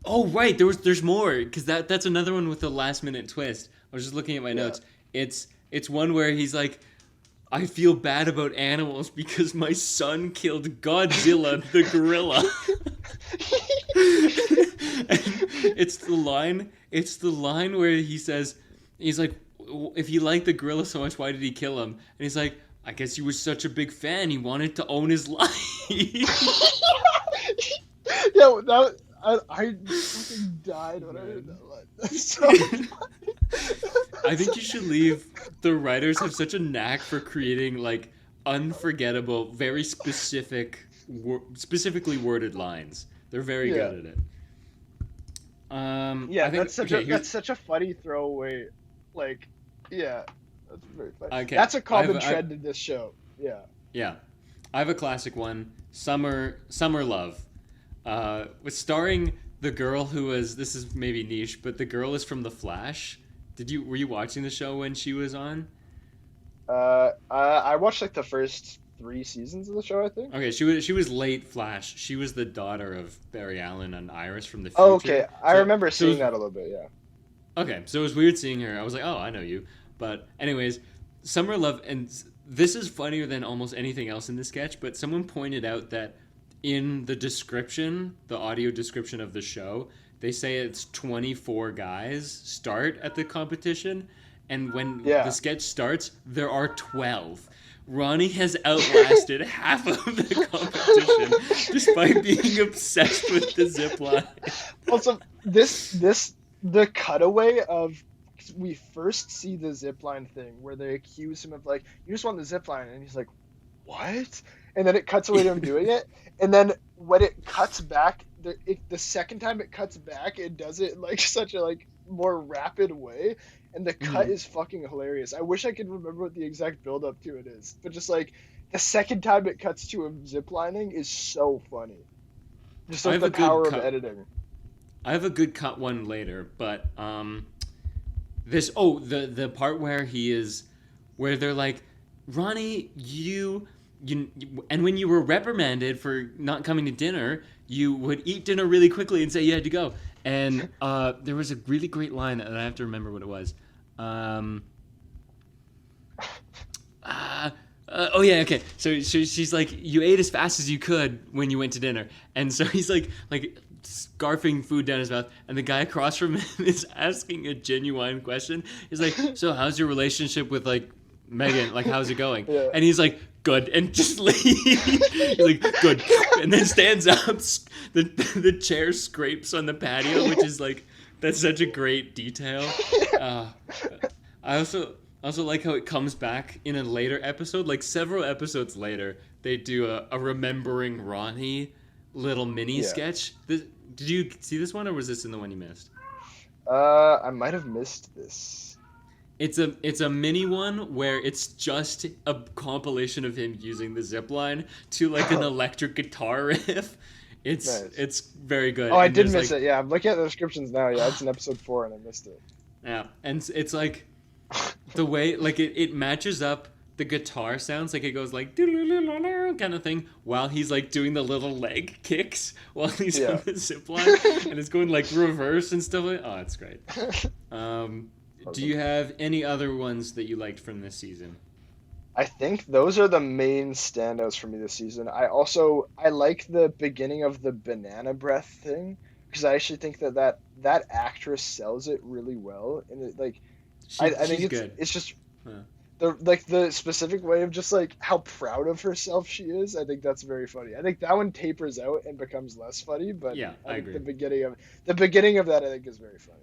Oh right, there's more because that's another one with the last minute twist. I was just looking at my Yeah. notes. It's one where he's like, I feel bad about animals because my son killed Godzilla the gorilla. And it's the line where he says, he's like, if he liked the gorilla so much, why did he kill him? And he's like, I guess he was such a big fan, he wanted to own his life. Yeah, I fucking died when I heard Man. that line. That's so funny. I That's so, think you should leave. The writers have such a knack for creating like unforgettable, very specifically worded lines. They're very yeah. good at it. I Yeah, think okay. that's Here's such a funny throwaway. Like, yeah, that's very funny. okay. That's a I have common trend in this show. Yeah. yeah. I have a classic one. Summer Love, with starring the girl who was. This is maybe niche, but the girl is from The Flash. Were you watching the show when she was on? I watched like the first 3 seasons of the show, I think. Okay, she was late Flash. She was the daughter of Barry Allen and Iris from the Oh, okay. future. I remember So it seeing was that a little bit. Yeah. okay. So it was weird seeing her. I was like, oh, I know you. But anyways, Summer Love, and this is funnier than almost anything else in the sketch. But someone pointed out that in the description, the audio description of the show, they say it's 24 guys start at the competition, and when the Yeah. sketch starts, there are 12. Ronnie has outlasted half of the competition despite being obsessed with the zip line. Also, the cutaway of we first see the zipline thing where they accuse him of like, you just want the zipline, and he's like, what? And then it cuts away to him doing it, and then when it cuts back, the second time it cuts back, it does it in like such a like more rapid way, and the cut Mhm. is fucking hilarious. I wish I could remember what the exact build up to it is, but just like the second time it cuts to him ziplining is so funny. Just I like have the a good power of cut. editing. I have a good cut one later, but the part where where they're like, Ronnie, and when you were reprimanded for not coming to dinner, you would eat dinner really quickly and say you had to go. And there was a really great line, and I have to remember what it was. Um, oh yeah, okay. So she's like, you ate as fast as you could when you went to dinner, and so he's like scarfing food down his mouth, and the guy across from him is asking a genuine question. He's like, so how's your relationship with like Megan? Like, how's it going? Yeah. And he's like, good, and just leaves. He's like, good, and then stands up. The chair scrapes on the patio, which is like, that's such a great detail. Uh, I also like how it comes back in a later episode, like several episodes later. They do a remembering Ronnie little mini Yeah. sketch. Did you see this one, or was this in the one you missed? I might have missed this. It's a mini one where it's just a compilation of him using the zip line to like an electric guitar riff. It's Nice. it's very good. Oh, I And did there's miss like it. Yeah, I'm looking at the descriptions now. Yeah, it's in episode 4, and I missed it. yeah, and it's like the way like it matches up the guitar sounds, like it goes like kind of thing while he's like doing the little leg kicks while he's on Yeah. the zip line, and it's going like reverse and stuff like. Oh, it's great. Do you have any other ones that you liked from this season? I think those are the main standouts for me this season. I like the beginning of the banana breath thing because I actually think that actress sells it really well, and it like I think She's it's good. it's just Huh. the specific way of just like how proud of herself she is. I think that's very funny. I think that one tapers out and becomes less funny, but Yeah, I I think agree. the beginning of that I think is very funny.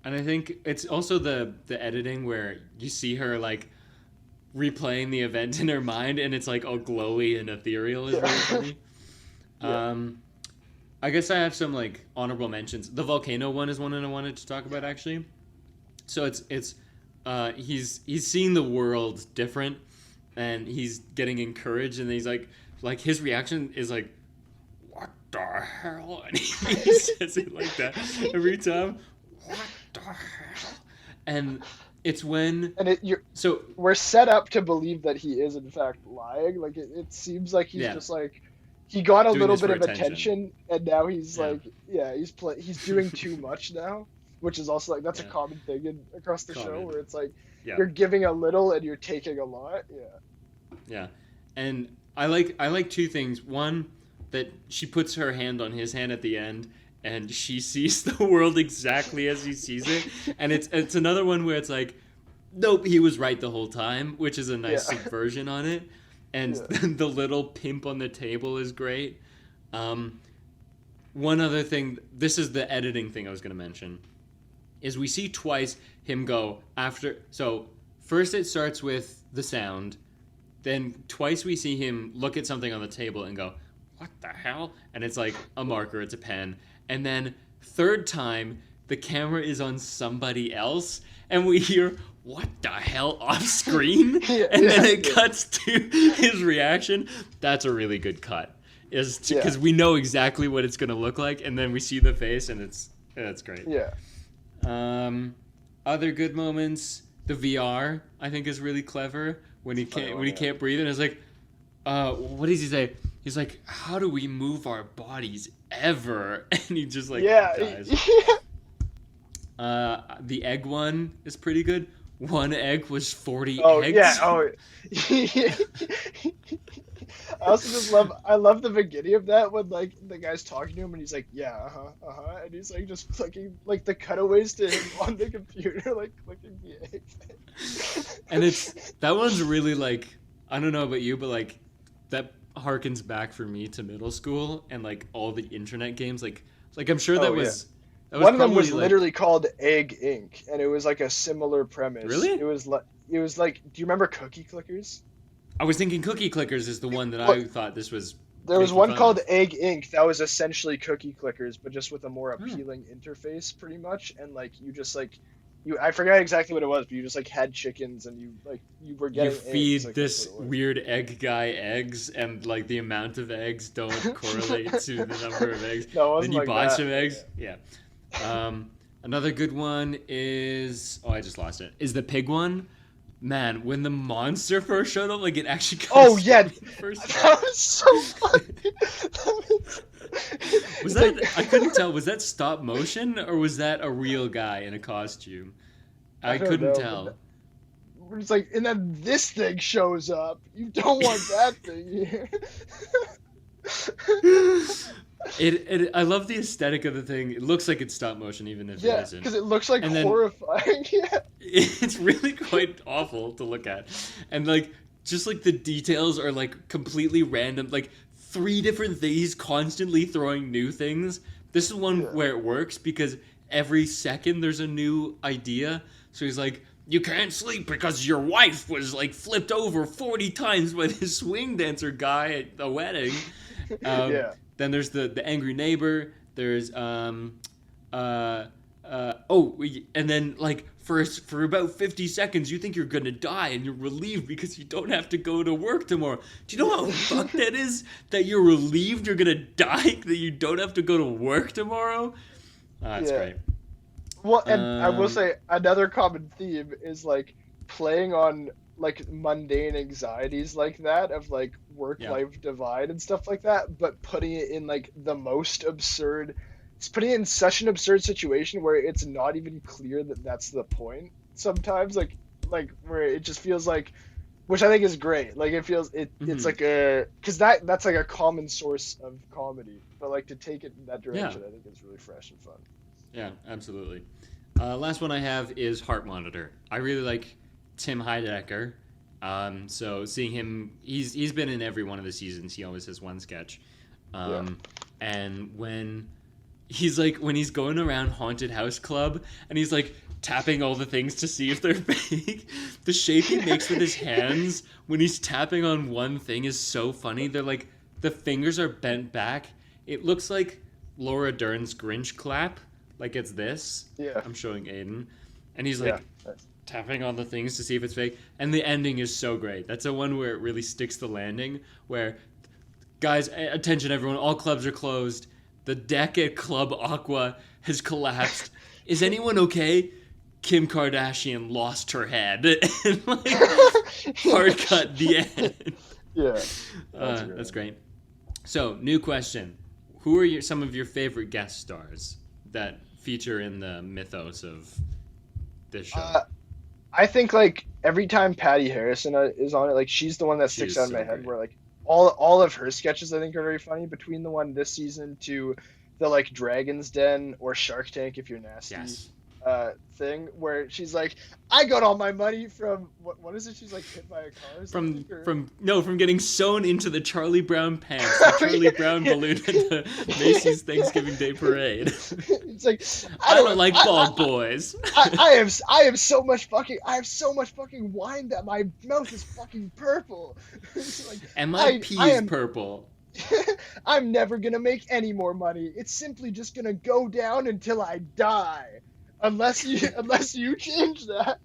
And I think it's also the editing where you see her like replaying the event in her mind, and it's like all glowy and ethereal is Yeah. really funny. Yeah. I guess I have some like honorable mentions. The volcano one is one that I wanted to talk about actually. So he's seeing the world different, and he's getting encouraged, and he's like his reaction is like, what the hell? And he says it like that every time. What the hell? And it's when And so we're set up to believe that he is in fact lying. Like it seems like he's yeah, just like he got a doing little this bit for of attention. attention, and now he's Yeah. like, yeah, he's doing too much now, which is also like that's a Yeah. common thing across the show Common. where it's like Yeah. you're giving a little and you're taking a lot. Yeah, Yeah, and I like two things. One, that she puts her hand on his hand at the end, and she sees the world exactly as he sees it. And it's another one where it's like, nope, he was right the whole time, which is a nice Yeah. subversion on it. And Yeah. the little pimp on the table is great. One other thing, this is the editing thing I was going to mention, is we see twice him go after. So first it starts with the sound. Then twice we see him look at something on the table and go, what the hell? And it's like a marker, it's a pen. And then third time, the camera is on somebody else, and we hear, what the hell, off screen? Yeah, And then yeah, it yeah. cuts to his reaction. That's a really good cut. Because Yeah. we know exactly what it's going to look like, and then we see the face, and it's great. yeah. Other good moments. The VR I think is really clever when he can't breathe, and it's like, what does he say? He's like, how do we move our bodies ever? And he just like dies. The egg one is pretty good. One egg was 40 eggs. Yeah. Oh, I love the beginning of that when like the guy's talking to him and he's like, yeah, and he's like just clicking like the cutaways to him on the computer, like clicking the egg. And that one's really like, I don't know about you, but like that harkens back for me to middle school and like all the internet games. Like I'm sure that was. One of them was literally called Egg Inc., and it was like a similar premise. Really? It was like, do you remember Cookie Clickers? I was thinking Cookie Clickers is the one that I thought this was. There was one called Egg Inc. that was essentially Cookie Clickers, but just with a more appealing interface, pretty much. And like you just like I forgot exactly what it was, but you just like had chickens, and you were getting. You feed eggs, like, this weird egg guy eggs, and like the amount of eggs don't correlate to the number of eggs. No, then you like buy that. some eggs. Yeah. Another good one is I just lost it. Is the pig one? Man, when the monster first showed up, like it actually. That was so funny. Was that? I couldn't tell. Was that stop motion or was that a real guy in a costume? I couldn't tell. It's like, and then this thing shows up. You don't want that thing here. I love the aesthetic of the thing. It looks like it's stop motion, even if it isn't. Because it looks like horrifying. It's really quite awful to look at, and like just like the details are like completely random. Like 3 different things, constantly throwing new things. This is one where it works because every second there's a new idea. So he's like, you can't sleep because your wife was like flipped over 40 times by this swing dancer guy at the wedding. Then there's the angry neighbor. There's and then like for about 50 seconds you think you're gonna die and you're relieved because you don't have to go to work tomorrow. Do you know how fucked that is? That you're relieved you're gonna die, that you don't have to go to work tomorrow. That's great. Well, and I will say another common theme is like playing on like mundane anxieties like that of like work-life divide and stuff like that, but putting it in like the most absurd. It's putting it in such an absurd situation where it's not even clear that that's the point. Sometimes, like where it just feels like, which I think is great. Like it feels it's like because that's like a common source of comedy, but like to take it in that direction, I think is really fresh and fun. Yeah, absolutely. Last one I have is Heart Monitor. I really like Tim Heidecker. So seeing him, he's been in every one of the seasons. He always has one sketch. And when he's going around Haunted House Club and he's like tapping all the things to see if they're fake, the shape he makes with his hands when he's tapping on one thing is so funny. They're like, the fingers are bent back. It looks like Laura Dern's Grinch clap. Like it's this. Yeah. I'm showing Aidan. And he's like tapping on the things to see if it's fake. And the ending is so great. That's the one where it really sticks the landing. Where, guys, attention everyone, all clubs are closed. The deck at Club Aqua has collapsed. Is anyone okay? Kim Kardashian lost her head. And like, hard cut, the end. Yeah. That's great. So, new question. Who are some of your favorite guest stars that feature in the mythos of this show? I think like every time Patty Harrison is on it, like she's the one that sticks out in my head. Where like all of her sketches I think are very funny. Between the one this season to the like Dragon's Den or Shark Tank if you're nasty thing, where she's like, I got all my money from what is it? She's like hit by a car. From getting sewn into the Charlie Brown pants, the Charlie Brown balloon at the Macy's Thanksgiving Day Parade. It's like I don't like bald boys. I have so much fucking wine that my mouth is fucking purple. Like, and my pee is purple. I'm never gonna make any more money. It's simply just gonna go down until I die. Unless you change that.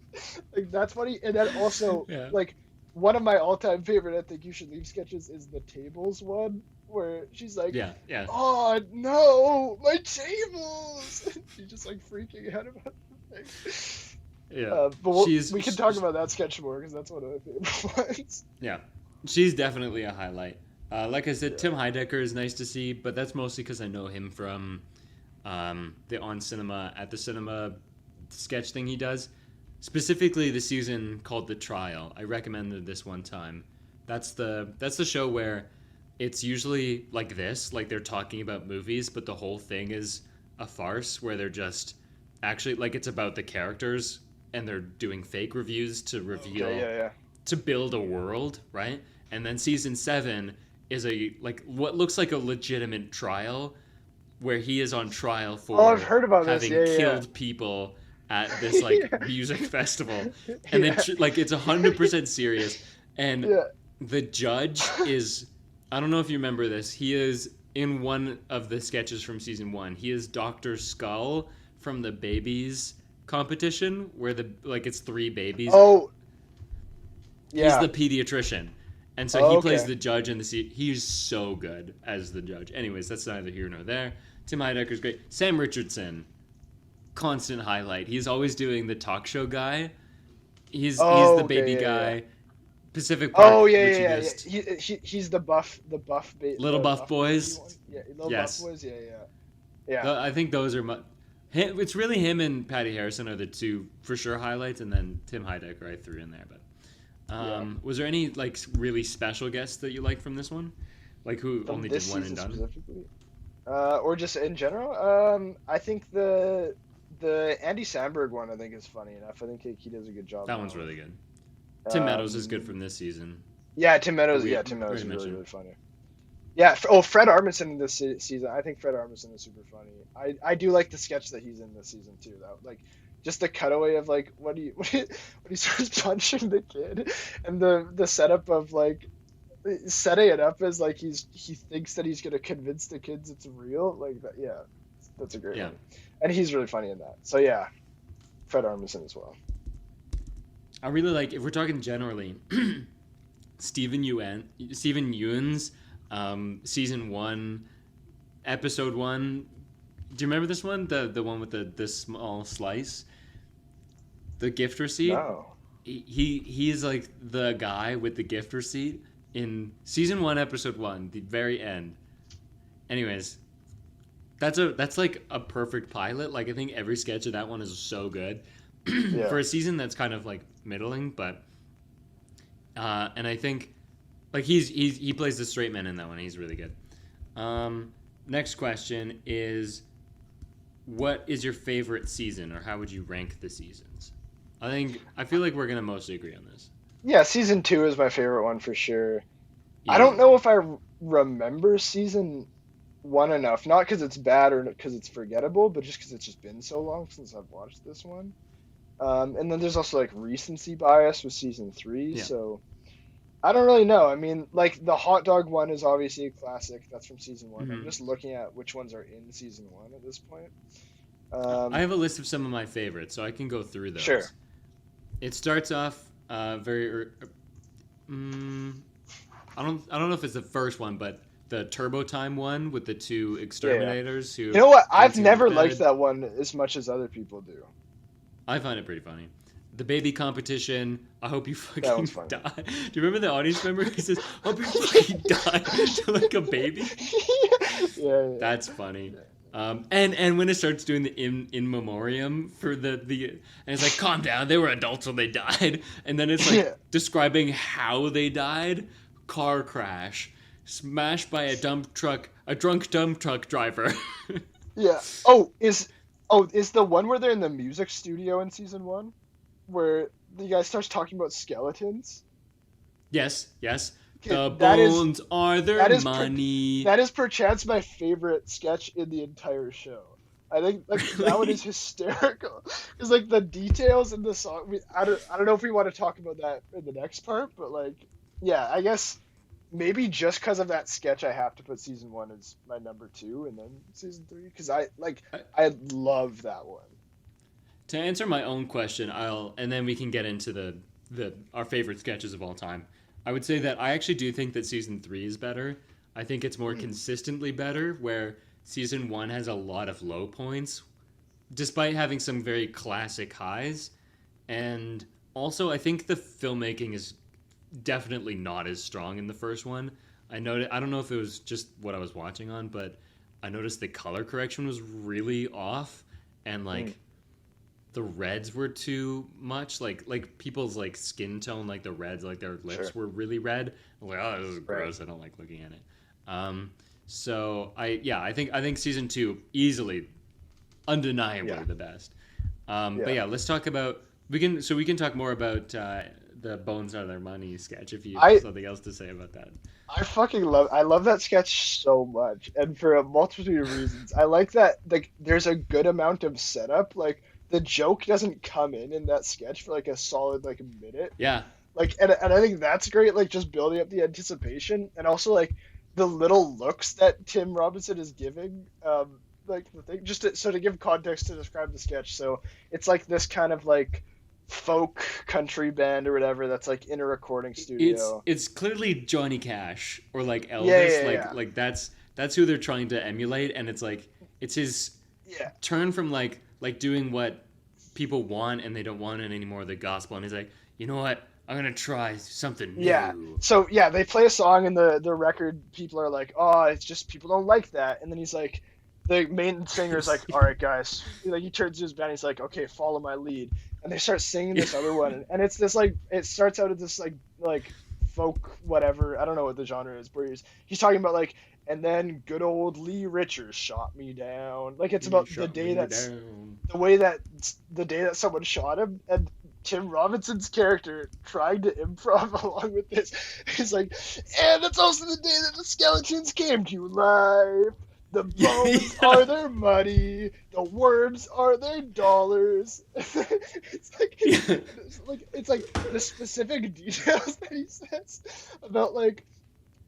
Like that's funny. And then also like one of my all-time favorite I think you should leave sketches is the tables one where she's like, oh no, my tables. She's just like freaking out about the thing. Yeah, But she's we can talk about that sketch more because that's one of my favorite ones. yeah, she's definitely a highlight. Like I said, Yeah. Tim Heidecker is nice to see, but that's mostly because I know him from the On Cinema at the Cinema sketch thing he does. Specifically, the season called The Trial. I recommended this one time. That's the show where it's usually like this, like they're talking about movies, but the whole thing is a farce where they're just actually like it's about the characters and they're doing fake reviews to reveal Okay, yeah. to build a world, right? And then season 7 is a like what looks like a legitimate trial where he is on trial Oh, I've for heard about this. having Yeah. killed people at this like Yeah. music festival, and then Yeah. like it's 100% serious. And Yeah. the judge is, I don't know if you remember this. He is in one of the sketches from season 1. He is Dr. Skull from the babies competition where the like it's 3 babies. Oh, He's yeah. the pediatrician. And so Oh, he plays okay. the judge in the he's so good as the judge. Anyways, that's neither here nor there. Tim Heidecker's great. Sam Richardson, constant highlight. He's always doing the talk show guy. He's Oh, the okay, baby yeah, yeah. guy. Pacific Park, Oh, yeah, which you yeah, yeah. missed. He's the buff, Little the Buff buff Boys. baby one. Yeah, little Yes. buff boys. Yeah, yeah. I think those are it's really him and Patty Harrison are the two for sure highlights, and then Tim Heidecker I threw in there. But was there any like really special guests that you liked from this one, like who From only did this one and season done? specifically, or just in general. I think the Andy Samberg one I think is funny enough. I think he does a good job. That on one's it. really good. Tim Meadows is good from this season. Yeah, Tim Meadows. We Yeah, Tim Meadows is already really, mentioned. really funny. Yeah. Fred Armisen in this season. I think Fred Armisen is super funny. I do like the sketch that he's in this season too. Though, like, just the cutaway of like when he starts punching the kid, and the setup of like setting it up as like he thinks that he's gonna convince the kids it's real. Like that. Yeah, that's a great Yeah. one. And he's really funny in that. So yeah, Fred Armisen as well. I really like, if we're talking generally, Steven Yeun's season 1, episode 1. Do you remember this one? The one with the small slice, the gift receipt. No. He is like the guy with the gift receipt in season 1, episode 1, the very end. Anyways, that's like a perfect pilot. Like I think every sketch of that one is so good. Yeah. For a season that's kind of like middling, but and I think like he plays the straight man in that one. He's really good. Next question is, what is your favorite season, or how would you rank the seasons? I feel like we're gonna mostly agree on this. Yeah, season 2 is my favorite one for sure. I Easy. don't know if I remember season 1 enough, not because it's bad or because it's forgettable, but just because it's just been so long since I've watched this one. And then there's also like recency bias with season 3, Yeah. so I don't really know. I mean, like the hot dog one is obviously a classic. That's from season 1. I'm Mhm. just looking at which ones are in season 1 at this point. I have a list of some of my favorites, so I can go through those. Sure. It starts off I don't know if it's the first one, but the Turbo Time one with the 2 exterminators who. You know what? I've dancing in never bed. liked that one as much as other people do. I find it pretty funny. The baby competition. I hope you That fucking one's funny. die. Do you remember the audience member who says, "Hope you fucking die" to like a baby? Yeah. That's funny. And when it starts doing the in memoriam for the and it's like, calm down, they were adults when they died, and then it's like Yeah. describing how they died: car crash, smashed by a drunk dump truck driver. Yeah. Is the one where they're in the music studio in season 1, where the guy starts talking about skeletons? Yes. Okay, The that is- bones are their that is money. That is perchance my favorite sketch in the entire show. I think like that one is hysterical. It's like the details in the song. I don't know if we want to talk about that in the next part, but like, yeah, I guess maybe just because of that sketch, I have to put season 1 as my number 2, and then season 3 because I love that one. To answer my own question, and then we can get into our favorite sketches of all time. I would say that I actually do think that season 3 is better. I think it's more consistently better, where season 1 has a lot of low points, despite having some very classic highs. And also, I think the filmmaking is definitely not as strong in the first one. I don't know if it was just what I was watching on, but I noticed the color correction was really off, and like the reds were too much. Like people's like skin tone, like the reds, like their lips were really red. I'm like, oh, this is gross. I don't like looking at it. So I think season 2 easily, undeniably the best. But yeah, let's talk about we can talk more about the bones out of their money sketch if you have something else to say about that. I love that sketch so much, and for a multitude of reasons. I like that like there's a good amount of setup. Like the joke doesn't come in that sketch for like a solid like minute. Yeah. Like and I think that's great. Like just building up the anticipation, and also like the little looks that Tim Robinson is giving. Like the thing to give context to describe the sketch. So it's like this kind of like folk country band or whatever that's like in a recording studio. It's clearly Johnny Cash or like Elvis. Like that's who they're trying to emulate, and it's like it's his turn from like doing what people want and they don't want it anymore, the gospel, and he's like, you know what, I'm gonna try something new. Yeah. So they play a song and the record people are like, oh, it's just people don't like that, and then he's like, the main singer's like, all right guys, like he turns to his band, he's like, okay, follow my lead, and they start singing this other one, and it's this like, it starts out as this like folk whatever, I don't know what the genre is, but he's talking about like, and then good old Lee Richards shot me down, like it's about the day that someone shot him, and Tim Robinson's character trying to improv along with this. He's like, and it's also the day that the skeletons came to life. The bones are their money. The worms are their dollars. It's like the specific details that he says about like,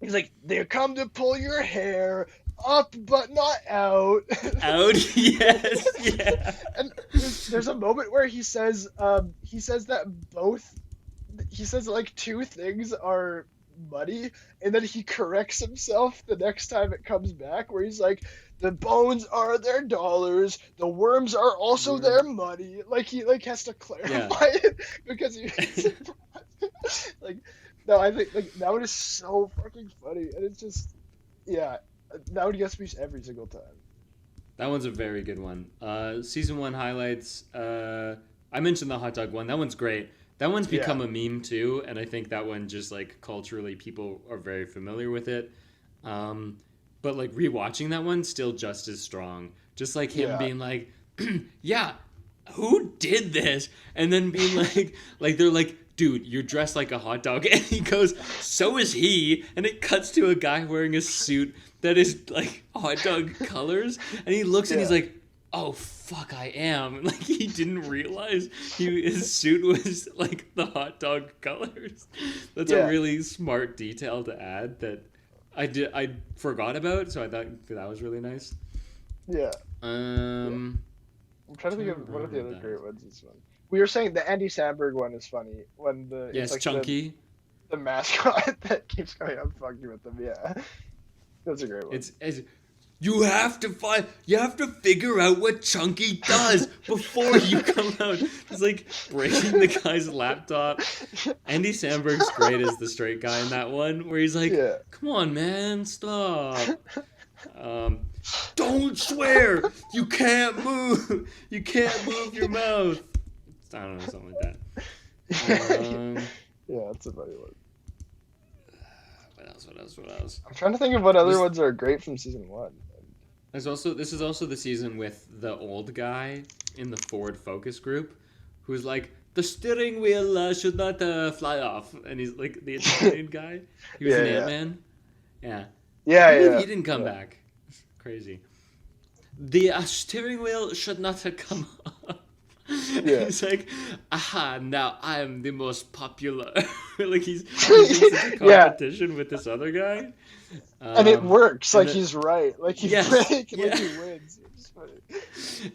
he's like, they come to pull your hair up but not out. Out, yes, yeah. And there's a moment where he says that like two things are muddy, and then he corrects himself the next time it comes back, where he's like, the bones are their dollars, the worms are also their money. Like he like has to clarify it because he like, no, I think like that one is so fucking funny, and it's just that one gets me every single time. That one's a very good one. Season 1 highlights. I mentioned the hot dog one. That one's great. That one's become a meme too, and I think that one just like culturally people are very familiar with it. But like rewatching that one, still just as strong. Just like him being like, yeah, who did this? And then being like they're like, dude, you're dressed like a hot dog. And he goes, so is he. And it cuts to a guy wearing a suit that is like hot dog colors. And he looks and he's like, oh, fuck, I am. Like, he didn't realize his suit was like the hot dog colors. That's a really smart detail to add that I forgot about. So I thought that was really nice. Yeah. I'm trying to think of one of the other great ones. This one. We were saying the Andy Samberg one is funny when it's like Chunky, the mascot that keeps going up fucking with them. Yeah, that's a great one. It's you have to figure out what Chunky does before you come out. It's like breaking the guy's laptop. Andy Samberg's great as the straight guy in that one, where he's like, come on, man, stop. Don't swear. You can't move. You can't move your mouth. I don't know, something like that. Yeah, that's a funny one. What else? I'm trying to think of what other ones are great from season 1. This is also the season with the old guy in the Ford focus group, who's like, the steering wheel should not fly off, and he's like the Italian guy. He was an Ant-Man. Yeah. He didn't come back. Crazy. The steering wheel should not have come off. Yeah. He's like, aha, now I am the most popular. Like he's in such a competition with this other guy. And it works. Like he's right. Like he like he wins. It's funny.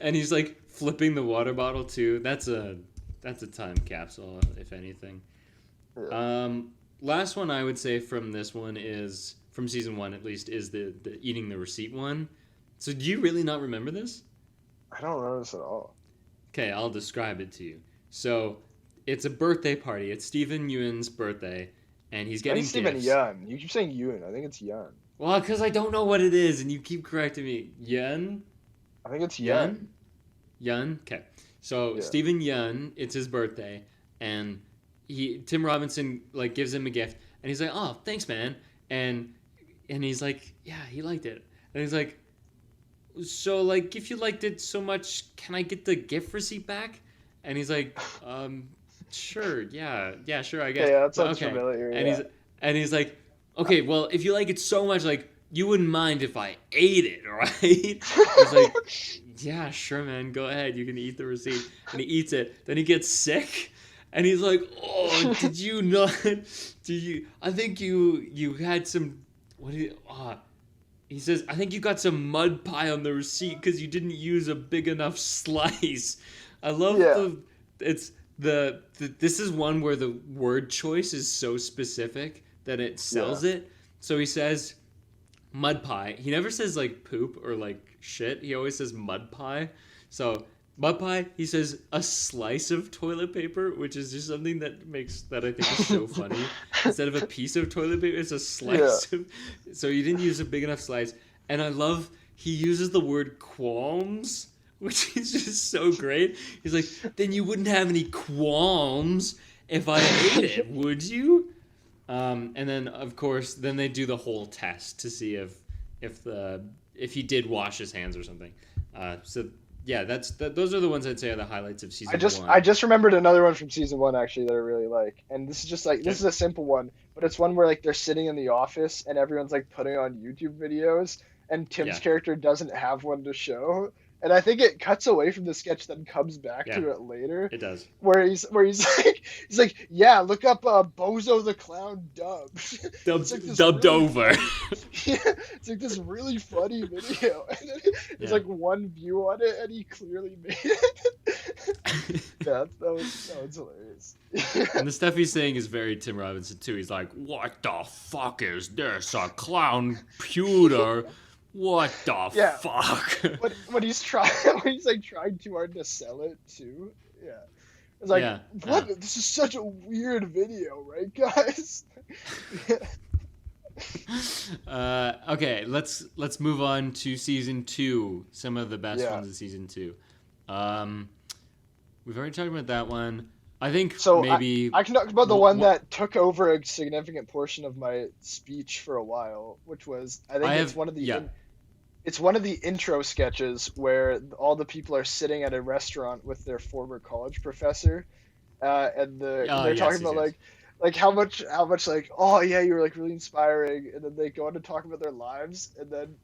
And he's like flipping the water bottle too. That's a time capsule, if anything. Yeah. Last one I would say from this one is from season 1 at least is the eating the receipt one. So do you really not remember this? I don't remember this at all. Okay, I'll describe it to you. So it's a birthday party. It's Stephen Ewan's birthday, and he's getting I think Stephen gifts. Yun. You keep saying Yun. I think it's Yun. Well, because I don't know what it is, and you keep correcting me. Yun? I think it's Yun. Yun? Yun? Okay. So Yeah. Stephen Yun, it's his birthday, and Tim Robinson like gives him a gift, and he's like, "Oh, thanks, man," and he's like, "Yeah, he liked it," and he's like, "So like, if you liked it so much, can I get the gift receipt back?" And he's like, "Sure, yeah, sure, I guess." Yeah, that Well, sounds okay, familiar. and Yeah. he's like, "Okay, well, if you like it so much, like, you wouldn't mind if I ate it, right?" He's like, "Yeah, sure, man. Go ahead. You can eat the receipt." And he eats it. Then he gets sick, and he's like, "Oh, did you not? Did you? I think you had some. What did? He says, I think you got some mud pie on the receipt because you didn't use a big enough slice." I love Yeah. this is one where the word choice is so specific that it sells it. So he says mud pie. He never says like poop or like shit. He always says mud pie. So mud pie, he says a slice of toilet paper, which is just something that I think is so funny. Instead of a piece of toilet paper, it's a slice of. So you didn't use a big enough slice. And I love he uses the word qualms, which is just so great. He's like, then you wouldn't have any qualms if I ate it, would you? And then of course, then they do the whole test to see if he did wash his hands or something. So yeah, those are the ones I'd say are the highlights of season one. I just remembered another one from season 1 actually that I really like, and this is just like this is a simple one, but it's one where like they're sitting in the office and everyone's like putting on YouTube videos, and Tim's character doesn't have one to show. And I think it cuts away from the sketch, then comes back to it later. It does. Where he's like, yeah, look up Bozo the Clown dubbed. Dubbed over. Yeah, it's like this really funny video, and then there's like one view on it, and he clearly made it. That was hilarious. And the stuff he's saying is very Tim Robinson too. He's like, "What the fuck is this? A clown pewter? What the fuck?" When he's like trying too hard to sell it too. Yeah. It's like, what? This is such a weird video, right, guys? Okay, let's move on to season 2. Some of the best ones of season 2. We've already talked about that one. I think maybe I can talk about the one that took over a significant portion of my speech for a while, which was it's one of the intro sketches where all the people are sitting at a restaurant with their former college professor, and they're talking about like how much like, oh yeah, you were like really inspiring, and then they go on to talk about their lives, and then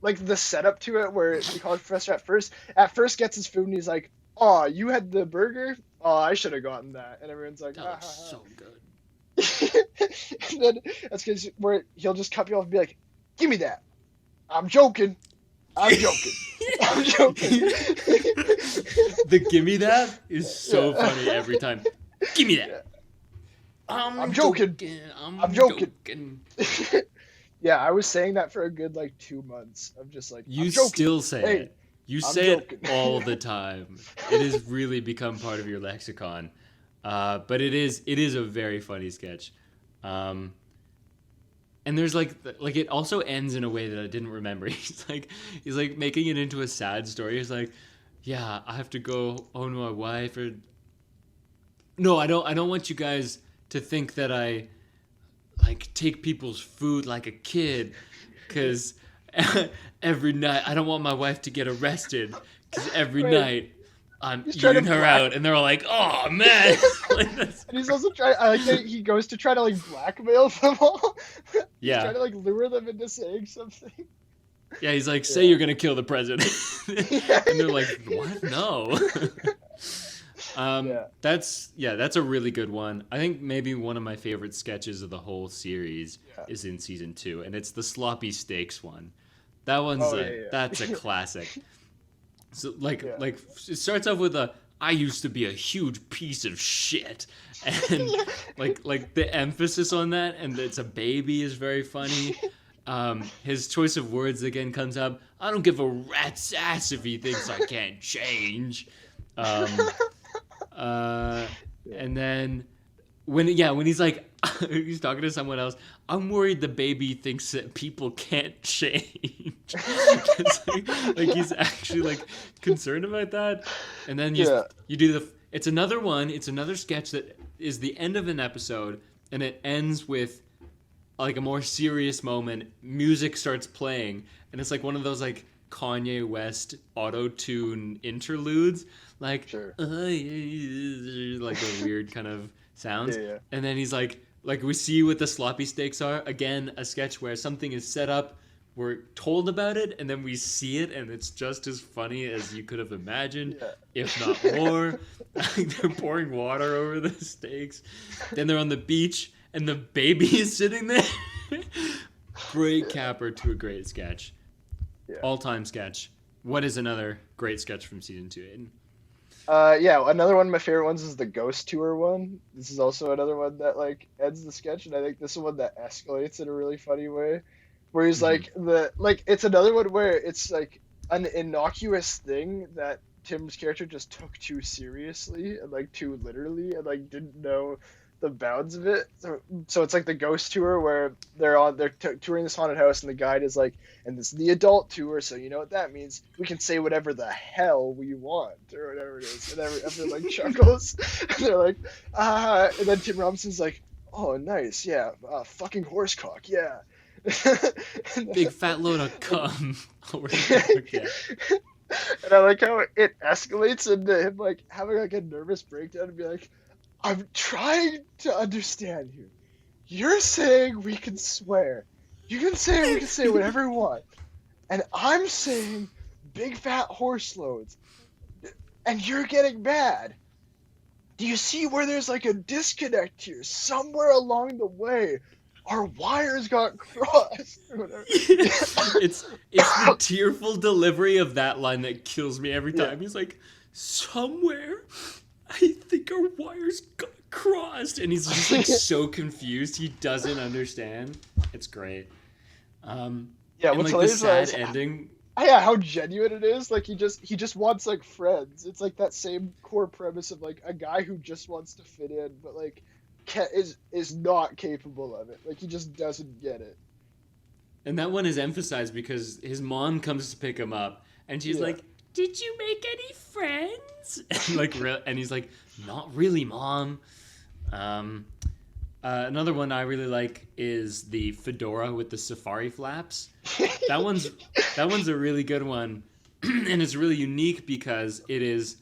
like the setup to it where the college professor at first gets his food and he's like, oh, you had the burger? Oh, I should have gotten that. And everyone's like, that was so good. And then that's because where he'll just cut you off and be like, give me that. I'm joking. I'm joking. The gimme that is so funny every time. Give me that. I'm joking. I'm joking. Yeah, I was saying that for a good like 2 months. I'm just like, you still say it. You say joking. It all the time. It has really become part of your lexicon. But it is a very funny sketch. And there's like it also ends in a way that I didn't remember. He's like making it into a sad story. He's like, yeah, I have to go home to my wife, or no, I don't want you guys to think that I like take people's food like a kid, because every night I don't want my wife to get arrested, because every night I'm eating her out, and they're all like, "Oh man!" And he's also trying. I like that he goes to try to like blackmail them all. Yeah, trying to like lure them into saying something. Yeah, he's like, "Say you're gonna kill the president," and they're like, "What? No." That's a really good one. I think maybe one of my favorite sketches of the whole series is in season 2, and it's the sloppy steaks one. That one's that's a classic. So it starts off with I used to be a huge piece of shit, and like the emphasis on that, and it's a baby, is very funny. His choice of words again comes up. I don't give a rat's ass if he thinks I can't change. And then when he's like, he's talking to someone else, I'm worried the baby thinks that people can't change. It's like he's actually like concerned about that. And then you do it's another sketch that is the end of an episode, and it ends with like a more serious moment. Music starts playing, and it's like one of those like Kanye West auto-tune interludes, like Sure. like the weird kind of sounds. Yeah. And then he's like we see what the sloppy steaks are. Again, a sketch where something is set up, we're told about it, and then we see it, and it's just as funny as you could have imagined, if not more. They're pouring water over the steaks. Then they're on the beach, and the baby is sitting there. Great capper to a great sketch. Yeah. All-time sketch. What is another great sketch from season 2, Aiden? Another one of my favorite ones is the ghost tour one. This is also another one that like ends the sketch, and I think this is one that escalates in a really funny way. Where he's it's another one where it's like an innocuous thing that Tim's character just took too seriously and like too literally and like didn't know the bounds of it. So it's like the ghost tour where they're touring this haunted house, and the guide is like, and this is the adult tour, so you know what that means. We can say whatever the hell we want or whatever it is. And everyone like chuckles. And they're like, and then Tim Robinson's like, oh nice, yeah, fucking horsecock, yeah. Big fat load of cum. Yeah. And I like how it escalates into him like having like a nervous breakdown and be like, I'm trying to understand you. You're saying we can swear. You can say we can say whatever we want. And I'm saying big fat horse loads. And you're getting mad. Do you see where there's like a disconnect here? Somewhere along the way, our wires got crossed. Or whatever. It's the tearful delivery of that line that kills me every time. He's like, somewhere, I think our wires got crossed. And he's just like so confused. He doesn't understand. It's great. And what's like the sad ending. How genuine it is. Like he just wants like friends. It's like that same core premise of like a guy who just wants to fit in, but like is not capable of it. Like he just doesn't get it. And that one is emphasized because his mom comes to pick him up, and she's like, "Did you make any friends?" And he's like, "Not really, Mom." Another one I really like is the fedora with the safari flaps. That one's a really good one, and it's really unique because it is,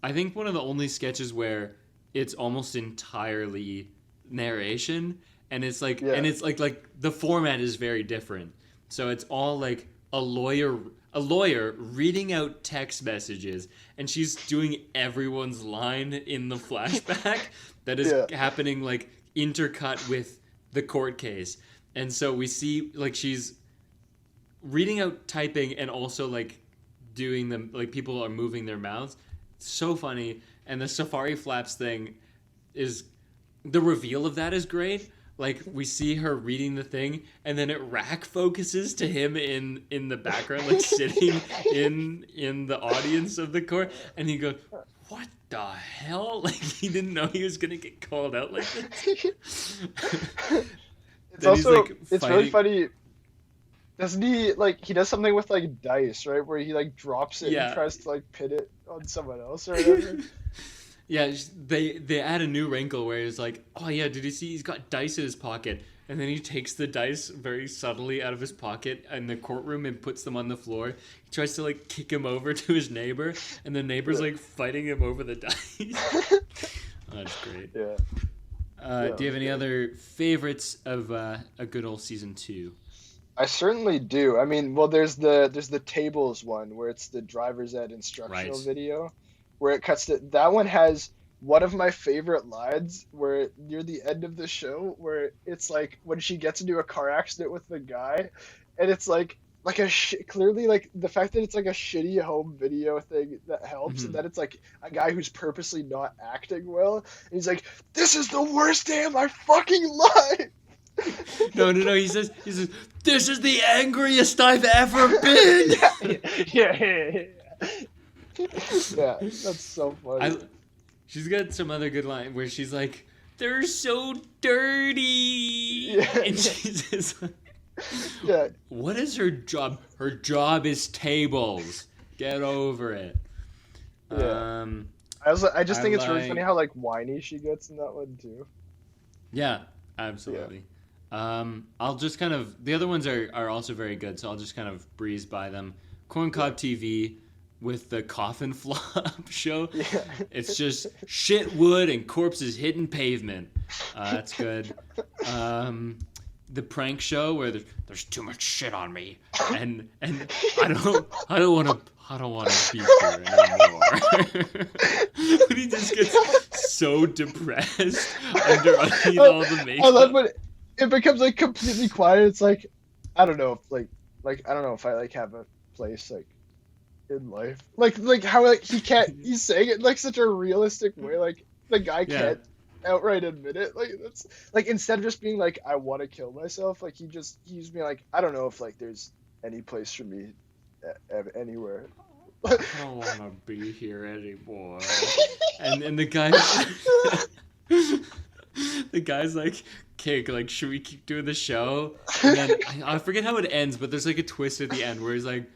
I think, one of the only sketches where it's almost entirely narration, and it's like the format is very different. So it's all like a lawyer reading out text messages, and she's doing everyone's line in the flashback that is happening like intercut with the court case. And so we see like she's reading out typing and also like doing them, like people are moving their mouths. It's so funny. And the safari flaps thing is, the reveal of that is great. Like we see her reading the thing, and then it rack focuses to him in the background, like sitting in the audience of the court, and he goes, "What the hell?" Like he didn't know he was gonna get called out like this. It's also it's really funny. Doesn't he like he does something with like dice, right? Where he like drops it and tries to like pin it on someone else or whatever. Yeah, they add a new wrinkle where it's like, oh yeah, did you see he's got dice in his pocket? And then he takes the dice very subtly out of his pocket in the courtroom and puts them on the floor. He tries to like kick him over to his neighbor, and the neighbor's like fighting him over the dice. Oh, that's great. Yeah. Do you have any other favorites of a good old season 2? I certainly do. I mean, well, there's the tables one where it's the driver's ed instructional video. Where it cuts to, that one has one of my favorite lines where near the end of the show where it's like when she gets into a car accident with the guy, and it's like clearly like the fact that it's like a shitty home video thing that helps, and that it's like a guy who's purposely not acting well, and he's like, "This is the worst day of my fucking life." No. He says, "This is the angriest I've ever been." Yeah. Yeah, that's so funny. She's got some other good line where she's like, "They're so dirty," Yeah. and she's just like, Yeah. "What is her job? Her job is tables. Get over it." Yeah. Um, I just I think it's really funny like, how like whiny she gets in that one too. yeah, Yeah. absolutely. I'll just kind of the other ones are also very good, so I'll just kind of breeze by them. Yeah. Corncob TV with the coffin flop show. Yeah. It's just shit wood and corpses hitting pavement. That's good. Um, the prank show where there's too much shit on me, and I don't want to be here anymore. When he just gets so depressed underneath all the I love makeup. when it becomes like completely quiet. It's like I don't know if like I don't know if I like have a place like in life. Like how like he's saying it in like such a realistic way. Like the guy Yeah, can't outright admit it. Like that's like instead of just being like I want to kill myself, like he's being like I don't know if like there's any place for me anywhere. I don't want to be here anymore. And the guy, the guy's like, "Okay, like, should we keep doing the show?" And then I forget how it ends, but there's like a twist at the end where he's like,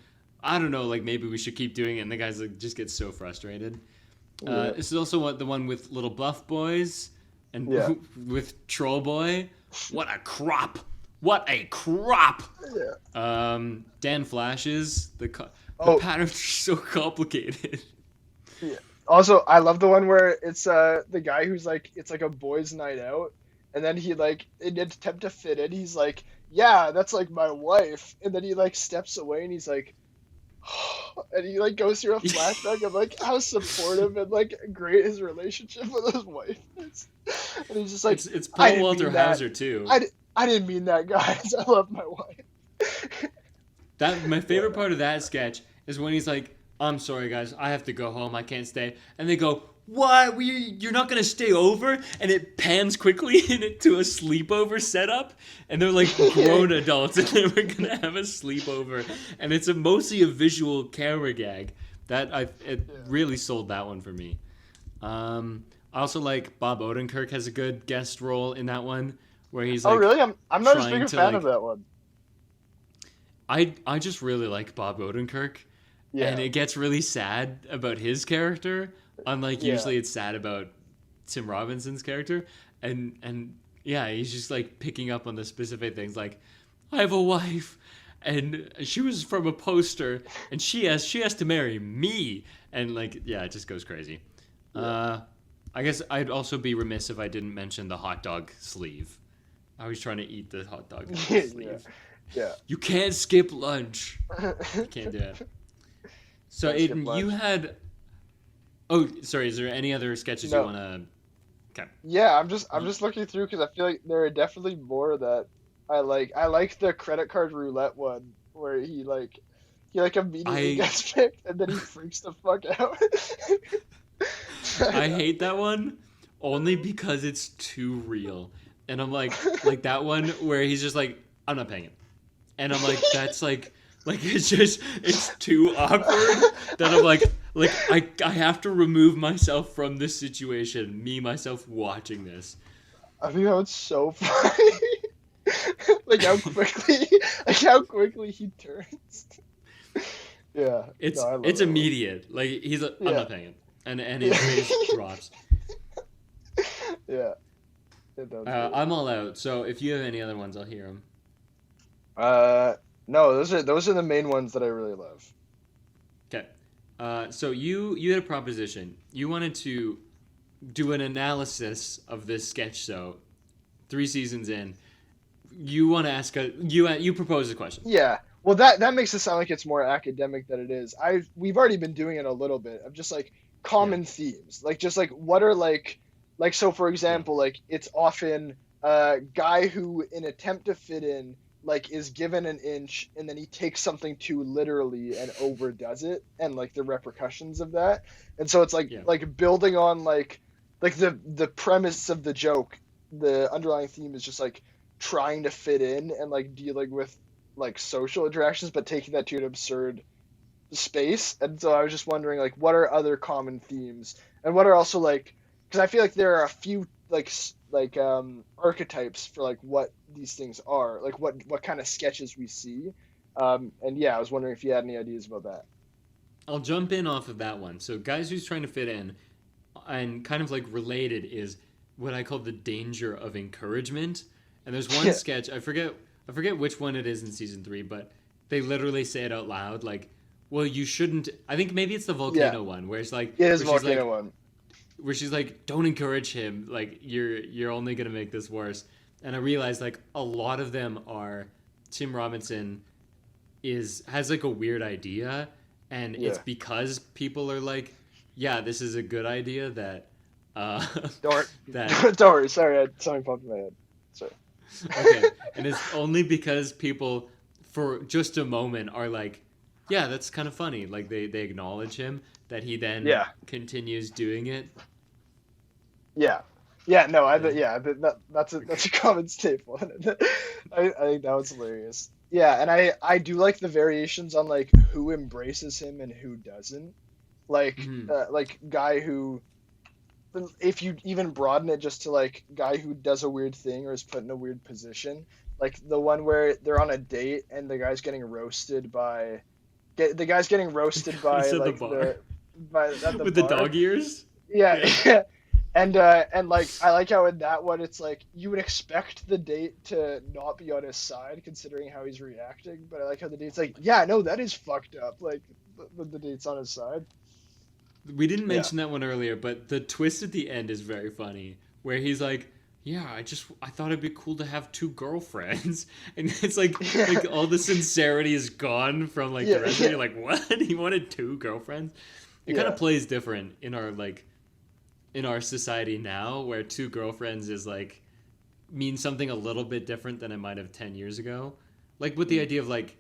"I don't know, like maybe we should keep doing it." And the guy's like, just gets so frustrated. Yeah. This is also the one with Little Buff Boys and Yeah. with Troll Boy. What a crop! What a crop! Yeah. Dan Flashes. The Oh, patterns are so complicated. yeah. Also, I love the one where it's the guy who's like it's like a boys' night out, and then he like in an attempt to fit in, he's like, "Yeah, that's like my wife," and then he like steps away and he's like, and he like goes through a flashback of like how supportive and like great his relationship with his wife is, and he's just like, It's "I Paul didn't Walter mean that. Hauser too. I didn't mean that, guys. I love my wife." That my Yeah. favorite part of that sketch is when he's like, "I'm sorry, guys, I have to go home. I can't stay." And they go, "What? You're not gonna stay over?" And it pans quickly into a sleepover setup, and they're like grown adults, and they were gonna have a sleepover, and it's mostly a visual camera gag. It Yeah. really sold that one for me. I also like Bob Odenkirk has a good guest role in that one where he's Oh, like really? I'm not as big trying a to fan of like that one. I just really like Bob Odenkirk, and Yeah. it gets really sad about his character. Unlike Yeah. usually it's sad about Tim Robinson's character, and yeah, he's just like picking up on the specific things like, I have a wife, and she was from a poster, and she has to marry me, and like yeah, it just goes crazy. Yeah. I guess I'd also be remiss if I didn't mention the hot dog sleeve. I was trying to eat the hot dog out of the Yeah. sleeve. Yeah. You can't skip lunch. You can't do it. So Can't skip Aiden, you lunch. had. Oh, sorry. Is there any other sketches you No. want to? Okay. Yeah, I'm just looking through because I feel like there are definitely more that I like. I like the credit card roulette one where he like immediately I gets picked and then he freaks the fuck out. I hate that one only because it's too real, and I'm like that one where he's just like, I'm not paying it, and I'm like, that's like it's too awkward that I'm like I have to remove myself from this situation. Me myself watching this. I think that was so funny. like how quickly he turns. Yeah. No, I love It's that one. immediate. Like he's like, I'm Yeah. not paying it, and his Yeah. face drops. Yeah. It does. Really. I'm all out. So if you have any other ones, I'll hear them. No, those are the main ones that I really love. Okay. So you had a proposition. You wanted to do an analysis of this sketch show, 3 seasons in. You want to ask you propose a question. Yeah. Well, that makes it sound like it's more academic than it is. We've already been doing it a little bit of just like Yeah. common themes, like just like what are like so for Yeah. example, like it's often a guy who in attempt to fit in like is given an inch and then he takes something too literally and overdoes it and like the repercussions of that. And so it's like Yeah. like building on like the premise of the joke, the underlying theme is just like trying to fit in and like dealing with like social interactions but taking that to an absurd space. And so I was just wondering like what are other common themes and what are also like because I feel like there are a few archetypes for like what these things are, like what kind of sketches we see. And yeah, I was wondering if you had any ideas about that. I'll jump in off of that one. So, guys who's trying to fit in, and kind of like related is what I call the danger of encouragement. And there's one Yeah, sketch, I forget which one it is in season 3, but they literally say it out loud like, well, you shouldn't. I think maybe it's the yeah, volcano one where it's like it is where she's volcano like one. where she's like, don't encourage him, like you're only going to make this worse. And I realized like a lot of them are Tim Robinson is has like a weird idea, and it's Yeah, because people are like, yeah, this is a good idea that uh don't that don't worry. Sorry, I had something popped in my head. Sorry. okay, and it's only because people for just a moment are like, yeah, that's kind of funny, like they acknowledge him, that he then Yeah, continues doing it. yeah, yeah. No, I Yeah. bet. Yeah, that's a common staple. I think that was hilarious. Yeah, and I do like the variations on like who embraces him and who doesn't. Mhm. Like guy who, if you even broaden it just to like guy who does a weird thing or is put in a weird position, like the one where they're on a date and the guy's getting roasted by It's at the like bar by at the with the bar. dog ears. Yeah, Yeah. yeah. And like I like how in that one it's like you would expect the date to not be on his side considering how he's reacting, but I like how the date's like, yeah, no, that is fucked up. Like the date's on his side. We didn't Yeah. mention that one earlier, but the twist at the end is very funny, where he's like, "Yeah, I thought it'd be cool to have two girlfriends," and it's like all the sincerity is gone from like the Yeah, rest of it. yeah, You're like, "What? He wanted two girlfriends?" It kind of yeah. plays different in our in our society now, where two girlfriends is like means something a little bit different than it might have 10 years ago. Like with the Mm, idea of like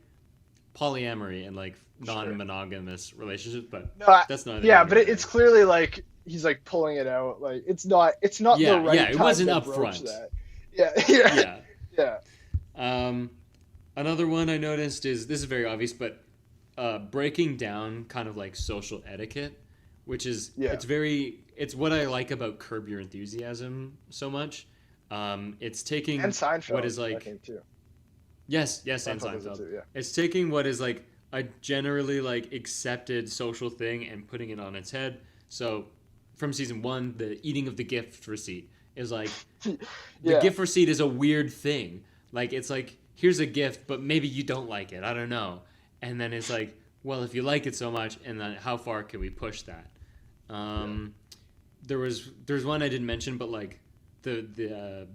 polyamory and like sure. non-monogamous relationships, but No, that's neither here yeah, nor but there. it's clearly like he's like pulling it out. Like it's not the Yeah, yeah, right it time wasn't to up broach front. that. Yeah, yeah, Yeah. yeah, Um, Another one I noticed is this is very obvious, but breaking down kind of like social etiquette, which is yeah. it's what I like about Curb Your Enthusiasm so much. It's And taking what Seinfeld, is I like think too. yes, and Seinfeld does it Seinfeld. too. Yeah. It's taking what is like a generally like accepted social thing and putting it on its head. So from season 1, the eating of the gift receipt is like the Yeah. gift receipt is a weird thing. Like it's like here's a gift, but maybe you don't like it. I don't know. And then it's like, well, if you like it so much, and then how far can we push that? Yeah. Um, there's one I didn't mention, but like the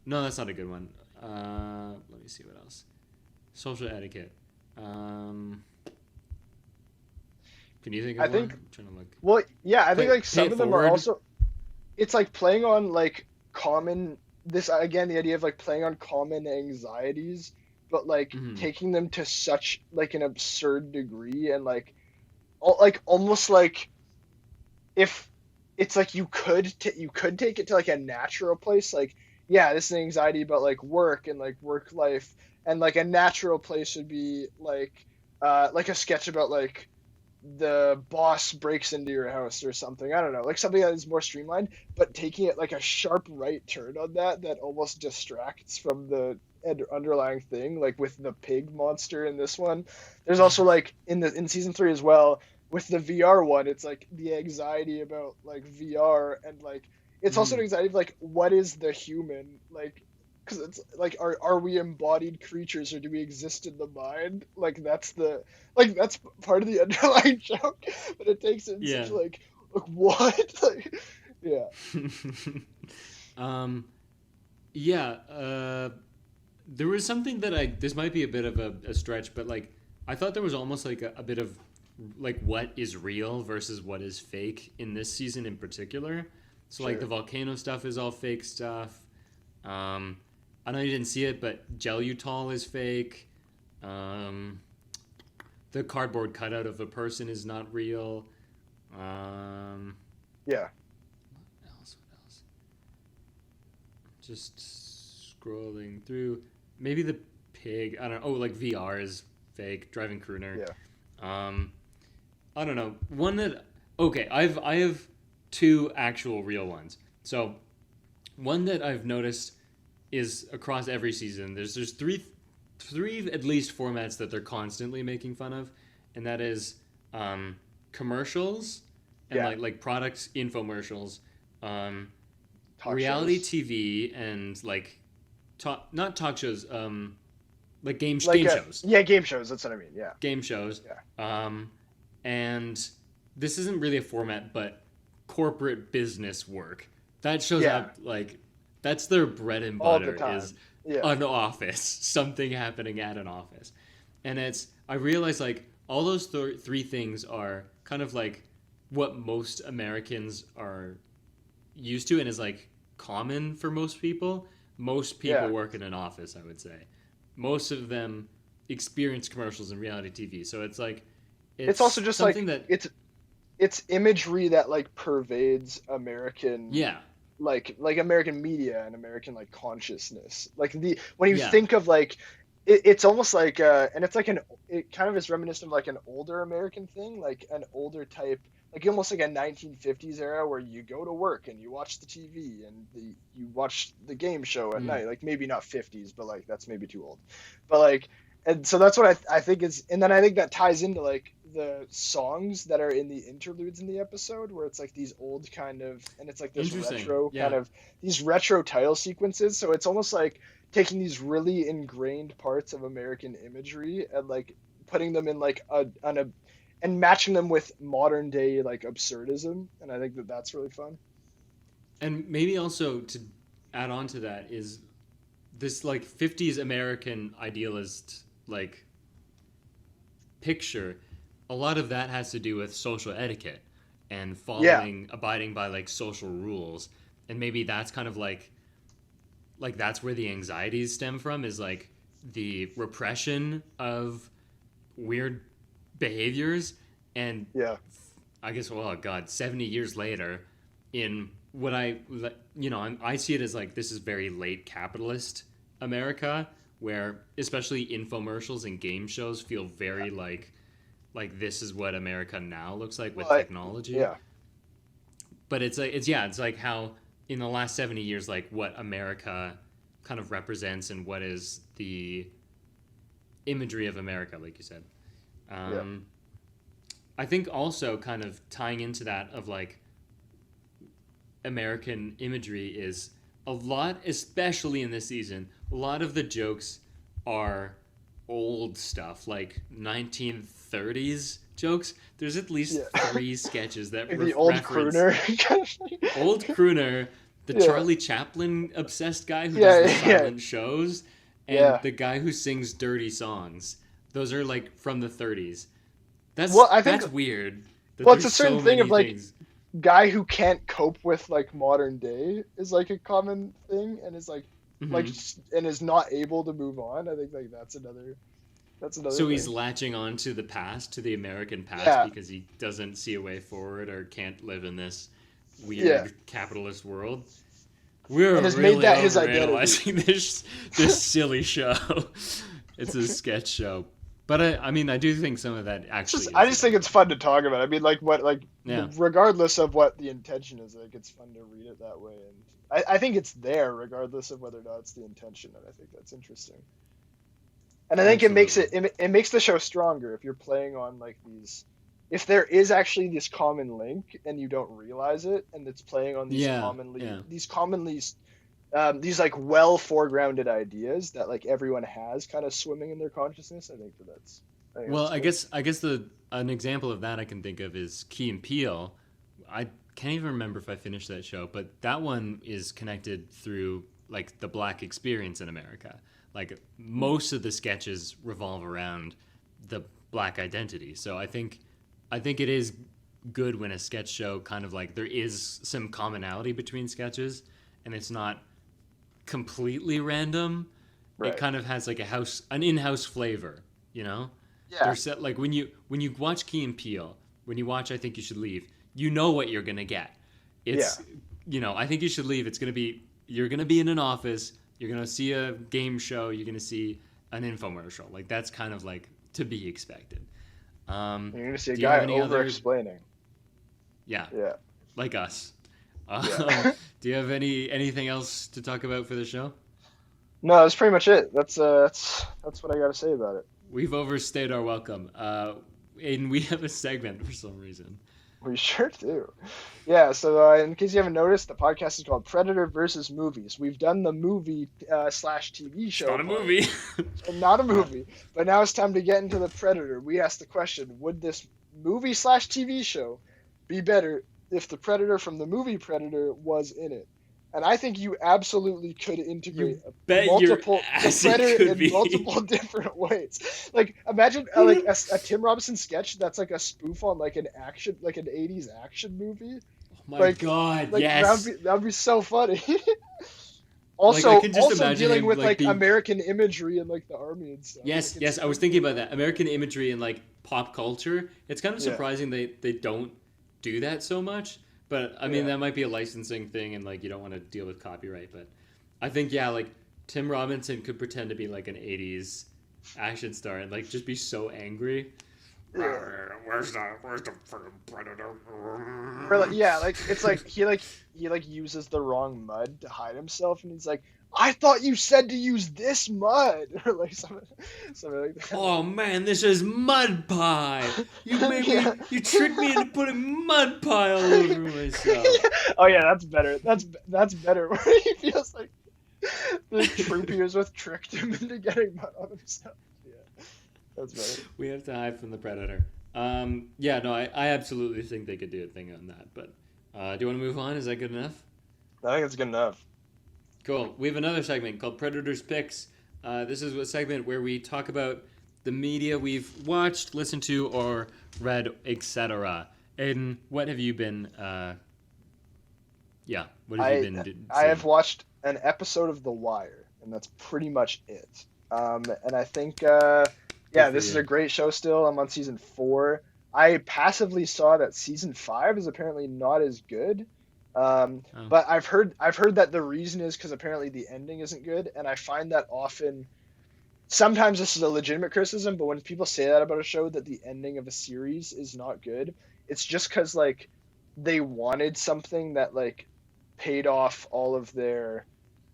no, that's not a good one. Let me see what else. Social etiquette. Um, can you think I of one? think I'm trying to look. well, yeah, I think like Pay some it of them are forward. also it's like playing on like common this again the idea of like playing on common anxieties but like Hmm. taking them to such like an absurd degree and like almost like if it's like you could take it to like a natural place like yeah this is an anxiety about like work and like work life and like a natural place would be like a sketch about like the boss breaks into your house or something. I don't know, like something that is more streamlined, but taking it like a sharp right turn on that almost distracts from the underlying thing. Like with the pig monster in this one, there's also like in season 3 as well with the VR one. It's like the anxiety about like VR and like it's also an Hmm. anxiety of like what is the human like because it's like are we embodied creatures or do we exist in the mind like that's part of the underlying joke, but it takes it in such Yeah. like what? Like, yeah, um, yeah. There was something that I this might be a bit of a stretch, but like I thought there was almost like a bit of like what is real versus what is fake in this season in particular. So like the sure. volcano stuff is all fake stuff. Um, I know you didn't see it, but Gelutol is fake. Um, the cardboard cutout of a person is not real. Um, Yeah, what else? What else? Just scrolling through. Maybe the pig. I don't know. Oh, like VR is fake. Driving crooner. yeah, Um, I don't know. One that okay. I have two actual real ones. So one that I've noticed is across every season. There's three at least formats that they're constantly making fun of, and that is commercials and like product infomercials, reality shows. TV, and like not talk shows, like game shows. Yeah, game shows. That's what I mean. Yeah. Game shows. Yeah. And this isn't really a format, but corporate business work that shows Yeah. up, like that's their bread and All the butter time. is Yeah. an office, something happening at an office. And I realize like all those three things are kind of like what most Americans are used to and is like common for most people. Most people work in an office, I would say. Most of them experience commercials and reality TV. So it's like It's also just something like that it's imagery that like pervades American yeah. like American media and American like consciousness. Like when you Yeah. think of like it's almost like and it's like it kind of is reminiscent of like an older American thing, like an older type, like almost like a 1950s era where you go to work and you watch the TV and you watch the game show at night. Like maybe not 50s, but like that's maybe too old. But like and so that's what I think is, and then I think that ties into like the songs that are in the interludes in the episode where it's like these old kind of, and it's like this retro kind of these retro title sequences. So it's almost like taking these really ingrained parts of American imagery and like putting them in like and matching them with modern day like absurdism. And I think that that's really fun. And maybe also to add on to that is this like 50s American idealist like picture. A lot of that has to do with social etiquette and abiding by like social rules. And maybe that's kind of like that's where the anxieties stem from, is like the repression of weird behaviors. And I guess, well, God, 70 years later, in what I see it as like this is very late capitalist America, where especially infomercials and game shows feel very like this is what America now looks like with technology. Yeah. But it's like how in the last 70 years, like what America kind of represents and what is the imagery of America, like you said. I think also kind of tying into that of like American imagery is a lot, especially in this season, a lot of the jokes are old stuff, like 1930s jokes. There's at least three sketches that the old crooner. Old crooner, the Charlie Chaplin obsessed guy who does the silent shows, and the guy who sings dirty songs. Those are like from the 30s. That's weird. It's a certain thing of like guy who can't cope with like modern day is like a common thing, and is like and is not able to move on. I think like that's another. So thing. He's latching on to the past, to the American past, because he doesn't see a way forward or can't live in this weird capitalist world. We're really made that his overanalyzing this silly show. It's a sketch show. But I mean, I do think some of that actually. I just think it's fun to talk about. I mean, like regardless of what the intention is, like it's fun to read it that way, and I think it's there regardless of whether or not it's the intention, and I think that's interesting. And I think it makes the show stronger if you're playing on like these, if there is actually this common link and you don't realize it, and it's playing on these these like well foregrounded ideas that like everyone has kind of swimming in their consciousness. I think that's well, I guess an example of that I can think of is Key and Peele. I can't even remember if I finished that show, but that one is connected through like the Black experience in America. Like most of the sketches revolve around the Black identity. So I think it is good when a sketch show kind of like there is some commonality between sketches and it's not completely random. Right. It kind of has like an in-house flavor, you know? Yeah. They're set like when you watch Key and Peele, when you watch I Think You Should Leave, you know what you're gonna get. It's I Think You Should Leave. It's gonna be you're gonna be in an office, you're gonna see a game show, you're gonna see an infomercial. Like that's kind of like to be expected. You're gonna see a guy over explaining. Yeah. Yeah. like us. Yeah. Do you have anything else to talk about for the show? No, that's pretty much it. That's what I got to say about it. We've overstayed our welcome. Aiden, we have a segment for some reason. We sure do. Yeah, so in case you haven't noticed, the podcast is called Predator versus Movies. We've done the movie slash TV It's show not a part, movie. not a movie, but now it's time to get into the Predator. We asked the question, would this movie slash TV show be better if the Predator from the movie Predator was in it? And I think you absolutely could integrate You bet your the ass it Predator could in be. multiple different ways. Like imagine like a Tim Robinson sketch that's like a spoof on like an action, like an '80s action movie. Oh my Like, god, like yes. that'd be so funny. Like, I can just Also imagine dealing him, with like, like being... American imagery and like the army and stuff. Yes, Like, yes, I was thinking about that. American imagery and like pop culture. It's kind of Yeah. surprising they don't do that so much. But I mean, Yeah. that might be a licensing thing, and like you don't want to deal with copyright. But I think yeah, like Tim Robinson could pretend to be like an '80s action star and like just be so angry. Yeah. Where's the freaking Predator? Or like, yeah, like it's like he uses the wrong mud to hide himself, and he's like, "I thought you said to use this mud," or like something like that. Oh man, this is mud pie. You made Yeah. me. You tricked me into putting mud pie all over myself. Oh yeah, that's better. That's better. Where he feels like the troop he was with tricked him into getting mud on himself. Yeah, that's better. We have to hide from the Predator. Yeah, no, I absolutely think they could do a thing on that. But do you want to move on? Is that good enough? I think it's good enough. Cool. We have another segment called Predators Picks. This is a segment where we talk about the media we've watched, listened to, or read, etc. Aiden, what have you been? What have you been? I have watched an episode of The Wire, and that's pretty much it. And I think, this is a great show still. I'm on season 4. I passively saw that season 5 is apparently not as good. But I've heard that the reason is because apparently the ending isn't good, and I find that often. Sometimes this is a legitimate criticism, but when people say that about a show that the ending of a series is not good, it's just because like they wanted something that like paid off all of their.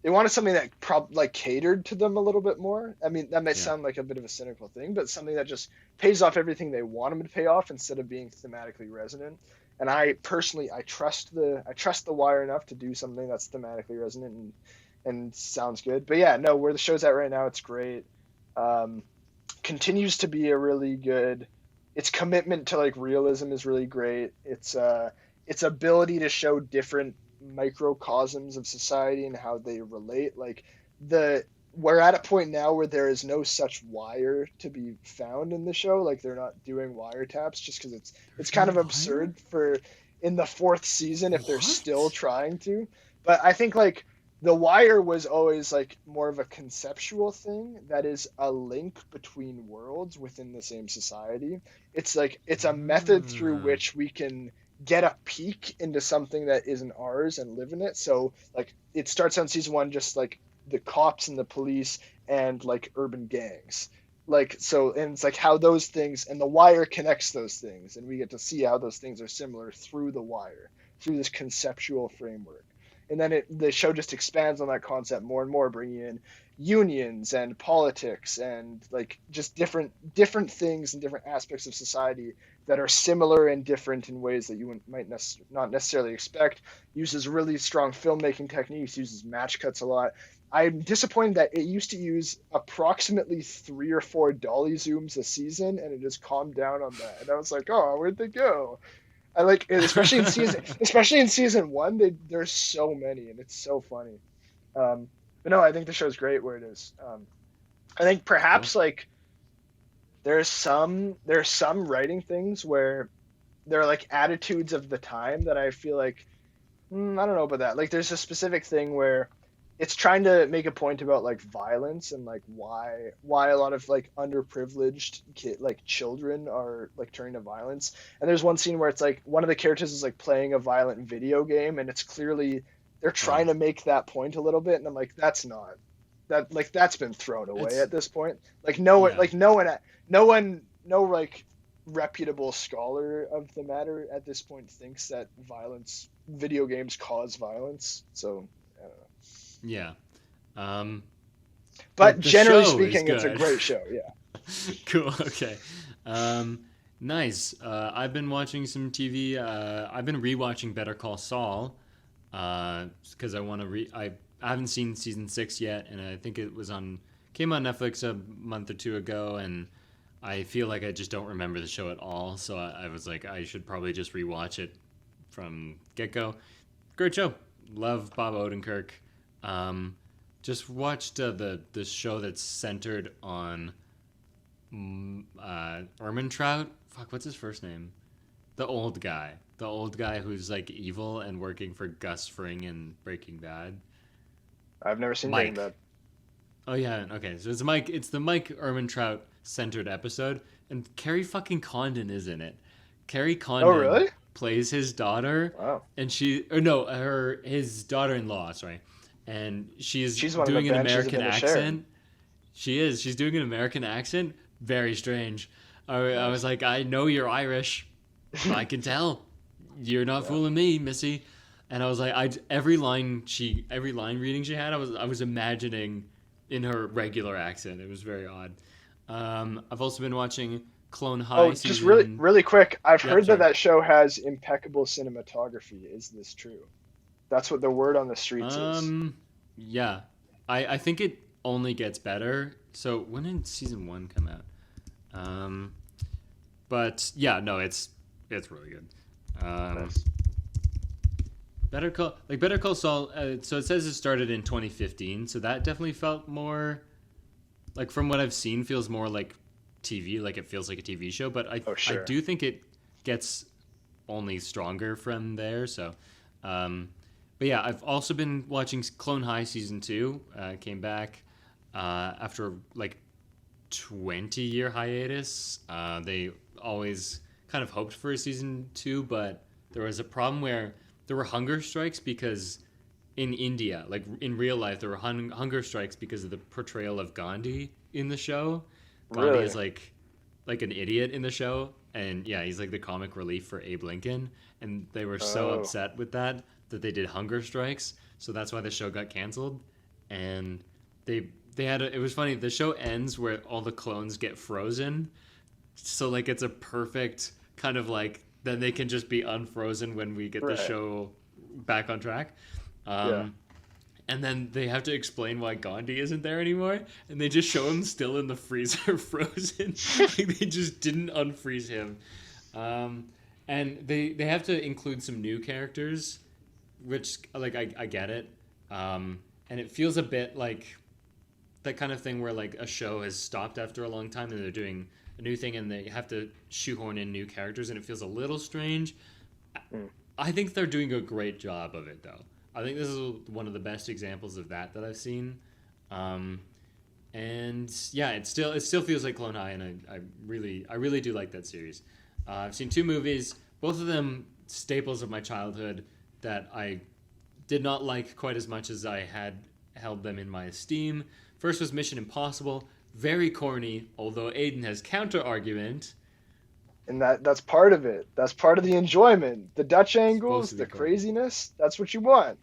They wanted something that catered to them a little bit more. I mean, that may sound like a bit of a cynical thing, but something that just pays off everything they want them to pay off instead of being thematically resonant. And I personally, I trust the Wire enough to do something that's thematically resonant and sounds good. But yeah, no, where the show's at right now, it's great. Continues to be a really good. Its commitment to like realism is really great. Its ability to show different microcosms of society and how they relate. Like we're at a point now where there is no such wire to be found in the show. Like they're not doing wiretaps just because it's kind of absurd for in the 4th season if they're still trying to. But I think like the Wire was always like more of a conceptual thing that is a link between worlds within the same society. It's like it's a method through which we can get a peek into something that isn't ours and live in it. So like it starts on season 1 just like the cops and the police and like urban gangs. Like so, and it's like how those things and the Wire connects those things, and we get to see how those things are similar through the Wire, through this conceptual framework. And then the show just expands on that concept more and more, bringing in unions and politics and like just different things and different aspects of society that are similar and different in ways that you might not necessarily expect. Uses really strong filmmaking techniques, uses match cuts a lot. I'm disappointed that it used to use approximately 3 or 4 dolly zooms a season, and it just calmed down on that. And I was like, oh, where'd they go? I like it, especially in season 1. There's so many, and it's so funny. But no, I think the show's great where it is. I think perhaps like there's some writing things where there are like attitudes of the time that I feel like I don't know about that. Like there's a specific thing where it's trying to make a point about like violence and like why a lot of like underprivileged children are like turning to violence. And there's one scene where it's like one of the characters is like playing a violent video game, and it's clearly they're trying to make that point a little bit, and I'm like, that's been thrown away at this point. Like no one reputable scholar of the matter at this point thinks that video games cause violence. So, I don't know. Yeah. Um, But the generally show is speaking, it's a good. great show. Yeah. Cool. Okay. Nice. I've been watching some TV. I've been rewatching Better Call Saul because I want to I haven't seen season 6 yet, and I think it came on Netflix a month or two ago, and I feel like I just don't remember the show at all. So I was like, I should probably just rewatch it from get go. Great show. Love Bob Odenkirk. Just watched the show that's centered on Ehrmantraut. Fuck, what's his first name? The old guy. The old guy who's like evil and working for Gus Fring in Breaking Bad. I've never seen Mike. Breaking Bad. Oh yeah, okay. So it's Mike. It's the Mike Ehrmantraut centered episode, and Carrie fucking Condon is in it. Carrie Condon Oh, really? plays his daughter, Wow. and his daughter-in-law. Sorry, and She's one of doing the an Banshees of American Inisherin. accent. She is. She's doing an American accent. Very strange. I was like, I know you're Irish. I can tell. You're not fooling me, Missy. And I was like, every line reading she had, I was imagining in her regular accent. It was very odd. I've also been watching Clone High. Oh, just really quick. I've heard sorry. that show has impeccable cinematography. Is this true? That's what the word on the streets is. Yeah. I think it only gets better. So when did season 1 come out? But yeah, no, it's really good. Nice. Better Call Saul. So it says it started in 2015. So that definitely felt more, like from what I've seen, feels more like TV. Like it feels like a TV show. But I do think it gets only stronger from there. So, but yeah, I've also been watching Clone High season 2. Came back after like 20-year hiatus. They always kind of hoped for a season 2, but there was a problem where there were hunger strikes because in India, like in real life, there were hunger strikes because of the portrayal of Gandhi in the show. Gandhi is like an idiot in the show, and yeah, he's like the comic relief for Abe Lincoln, and they were so upset with that they did hunger strikes. So that's why the show got canceled, and they had it was funny. The show ends where all the clones get frozen, so like it's a perfect kind of like then they can just be unfrozen when we get the show back on track. And then they have to explain why Gandhi isn't there anymore, and they just show him still in the freezer frozen. Like they just didn't unfreeze him. And they have to include some new characters, which like I get it. And it feels a bit like that kind of thing where like a show has stopped after a long time and they're doing a new thing and they have to shoehorn in new characters, and it feels a little strange. I think they're doing a great job of it, though. I think this is one of the best examples of that I've seen. And yeah, it still feels like Clone High, and I really do like that series. I've seen 2 movies, both of them staples of my childhood that I did not like quite as much as I had held them in my esteem. First was Mission Impossible. Very corny, although Aidan has counter-argument. And that's part of it. That's part of the enjoyment. The Dutch angles, the craziness, that's what you want.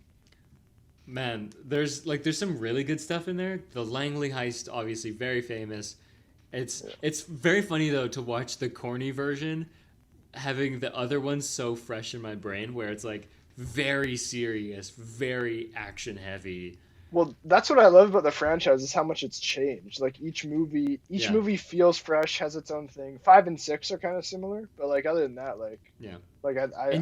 Man, there's some really good stuff in there. The Langley heist, obviously very famous. It's very funny though to watch the corny version, having the other one so fresh in my brain, where it's like very serious, very action heavy. Well, that's what I love about the franchise is how much it's changed. Like each movie feels fresh, has its own thing. 5 and 6 are kind of similar, but like other than that, like I like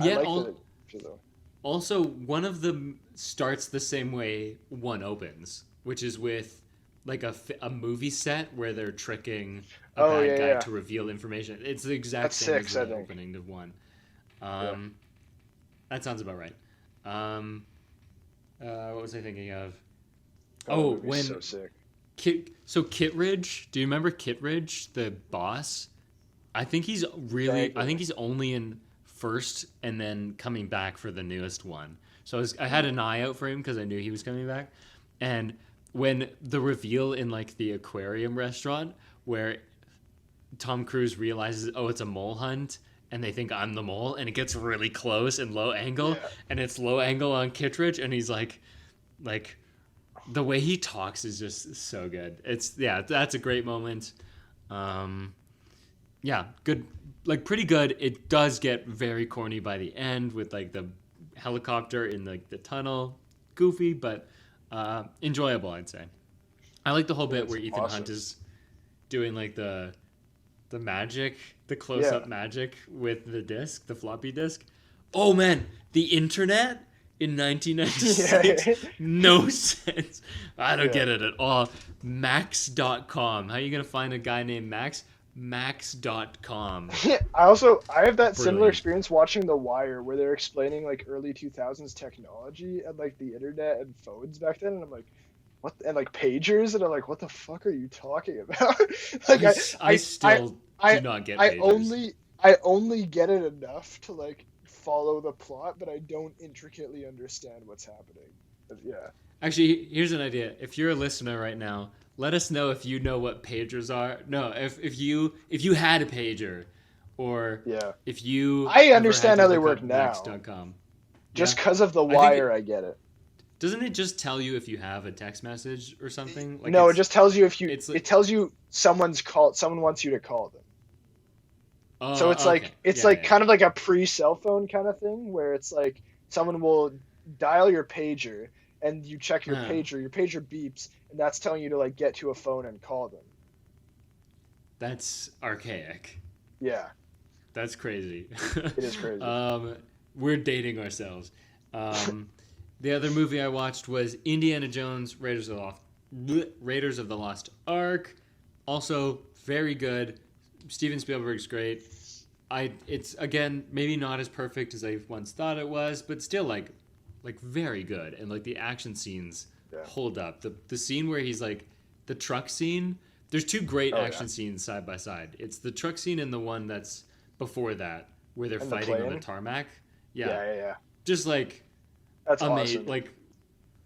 that. Also, one of them starts the same way one opens, which is with like a movie set where they're tricking a bad guy to reveal information. It's the exact same as the opening of one. That sounds about right. What was I thinking of? When so sick. Kittredge, do you remember Kittredge, the boss? I think he's only in first and then coming back for the newest one. So I had an eye out for him because I knew he was coming back. And when the reveal in like the aquarium restaurant where Tom Cruise realizes, oh, it's a mole hunt, and they think I'm the mole, and it gets really close and low angle, and it's low angle on Kittredge, and he's like the way he talks is just so good. That's a great moment. Good, like pretty good. It does get very corny by the end with like the helicopter in like the tunnel. Goofy, but enjoyable, I'd say. I like the whole bit where Ethan Hunt is doing like the magic, the close-up magic with the disc, the floppy disk. Oh man, the internet in 1996, no sense. I don't get it at all. Max.com. How are you gonna find a guy named Max? Max.com. I have that similar experience watching The Wire, where they're explaining like early 2000s technology and like the internet and phones back then, and I'm like, what? And like pagers, and I'm like, what the fuck are you talking about? Like I still do not get pagers. I only get it enough to like follow the plot, but I don't intricately understand what's happening. But, yeah. Actually, here's an idea. If you're a listener right now, let us know if you know what pagers are. No, if you had a pager, or if you I understand how they work now. Max.com. Just because of The Wire, I get it. Doesn't it just tell you if you have a text message or something? Like no, it just tells you if you. It tells you someone wants you to call them. So it's like kind of like a pre-cell phone kind of thing, where it's like someone will dial your pager and you check your pager beeps, and that's telling you to like get to a phone and call them. That's archaic. Yeah. That's crazy. It is crazy. We're dating ourselves. The other movie I watched was Indiana Jones, Raiders of the Lost Ark. Also very good. Steven Spielberg's great. It's again maybe not as perfect as I once thought it was, but still like very good. And like the action scenes hold up. The scene where he's like the truck scene. There's two great action scenes side by side. It's the truck scene and the one that's before that where they're fighting on the tarmac. Yeah. Just like that's awesome. Like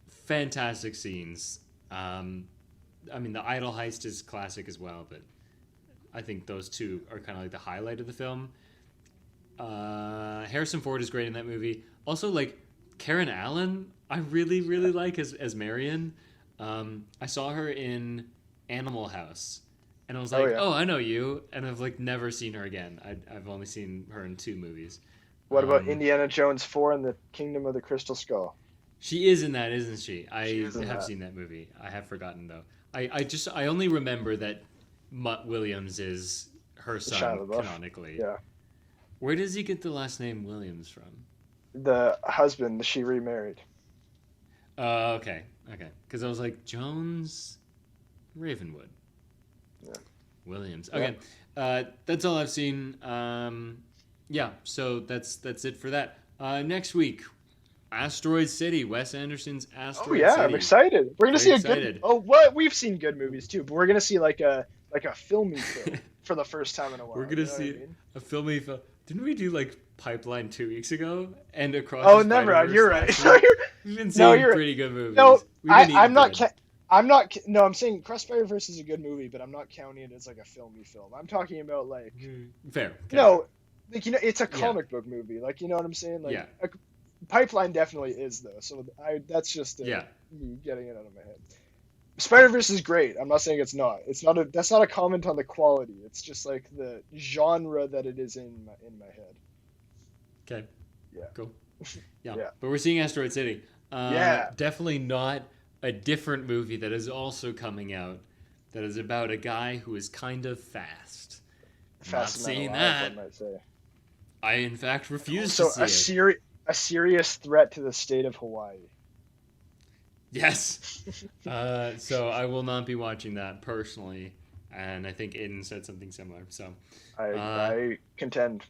fantastic scenes. I mean the idol heist is classic as well, but I think those two are kind of like the highlight of the film. Harrison Ford is great in that movie. Also, like Karen Allen, I really like as Marion. I saw her in Animal House, and I was like, oh, I know you, and I've like never seen her again. I've only seen her in 2 movies. What about Indiana Jones 4 and the Kingdom of the Crystal Skull? She is in that, isn't she? I have seen that movie. I have forgotten though. I only remember that Mutt Williams is her son canonically. Yeah. Where does he get the last name Williams from? The husband she remarried. Okay. Because I was like, Jones, Ravenwood. Yeah. Williams. Okay. Yeah. That's all I've seen. So that's it for that. Next week, Asteroid City, Wes Anderson's Asteroid City. I'm excited. We're gonna see a good. Oh, what we've seen good movies too, but we're gonna see like a filmy film for the first time in a while. We're gonna see a filmy film. Didn't we do like Pipeline 2 weeks ago? And Across. Oh, never. You're right. We've been seeing pretty good movies. No, I'm not. I'm not. No, I'm saying Crossfire is a good movie, but I'm not counting it as like a filmy film. I'm talking about like. Fair. No, like it's a comic book movie. Like what I'm saying. Like Pipeline definitely is though. So that's just me getting it out of my head. Spider-Verse is great. I'm not saying it's not. That's not a comment on the quality. It's just like the genre that it is in my head. Okay. Yeah. Cool. Yeah. But we're seeing Asteroid City. Definitely not a different movie that is also coming out that is about a guy who is kind of fast. Not seeing that. I might say. I in fact refuse to see it. A serious threat to the state of Hawaii. Yes. So I will not be watching that personally, and I think Aidan said something similar. So I contend.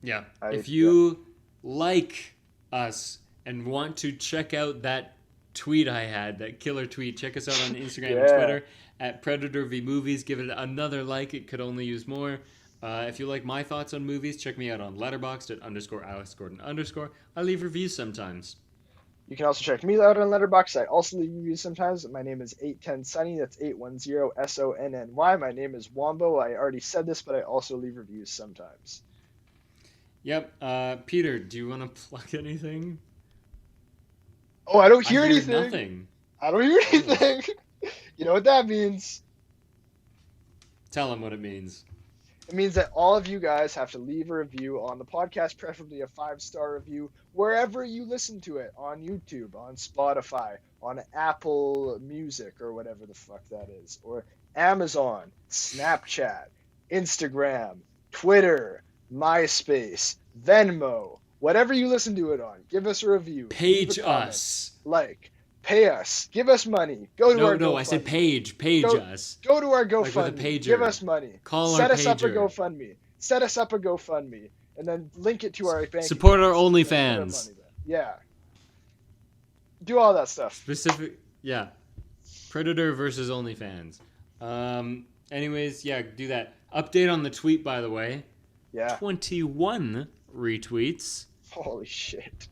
Yeah. If you like us and want to check out that tweet I had, that killer tweet, check us out on Instagram and Twitter at Predator v Movies. Give it another like. It could only use more. If you like my thoughts on movies, check me out on Letterboxd at _AlexGordon_. I leave reviews sometimes. You can also check me out on Letterboxd. I also leave reviews sometimes. My name is 810Sunny. That's 810SONNY. My name is Wombo. I already said this, but I also leave reviews sometimes. Yep. Peter, do you want to plug anything? Oh, I don't hear I hear anything. nothing. I don't hear anything. You know what that means? Tell him what it means. It means that all of you guys have to leave a review on the podcast, preferably a 5-star review, wherever you listen to it, on YouTube, on Spotify, on Apple Music, or whatever the fuck that is, or Amazon, Snapchat, Instagram, Twitter, MySpace, Venmo, whatever you listen to it on. Give us a review. Page us. Pay us. Give us money. Go to our GoFundMe. No, I said page us. Go to our GoFundMe. Like with a pager. Give us money. Call Set our us up a pager. GoFundMe. Set us up a GoFundMe. And then link it to our bank. Support our accounts. OnlyFans. Yeah. Do all that stuff. Yeah. Predator versus OnlyFans. Anyways, yeah, do that. Update on the tweet, by the way. Yeah. 21 retweets. Holy shit.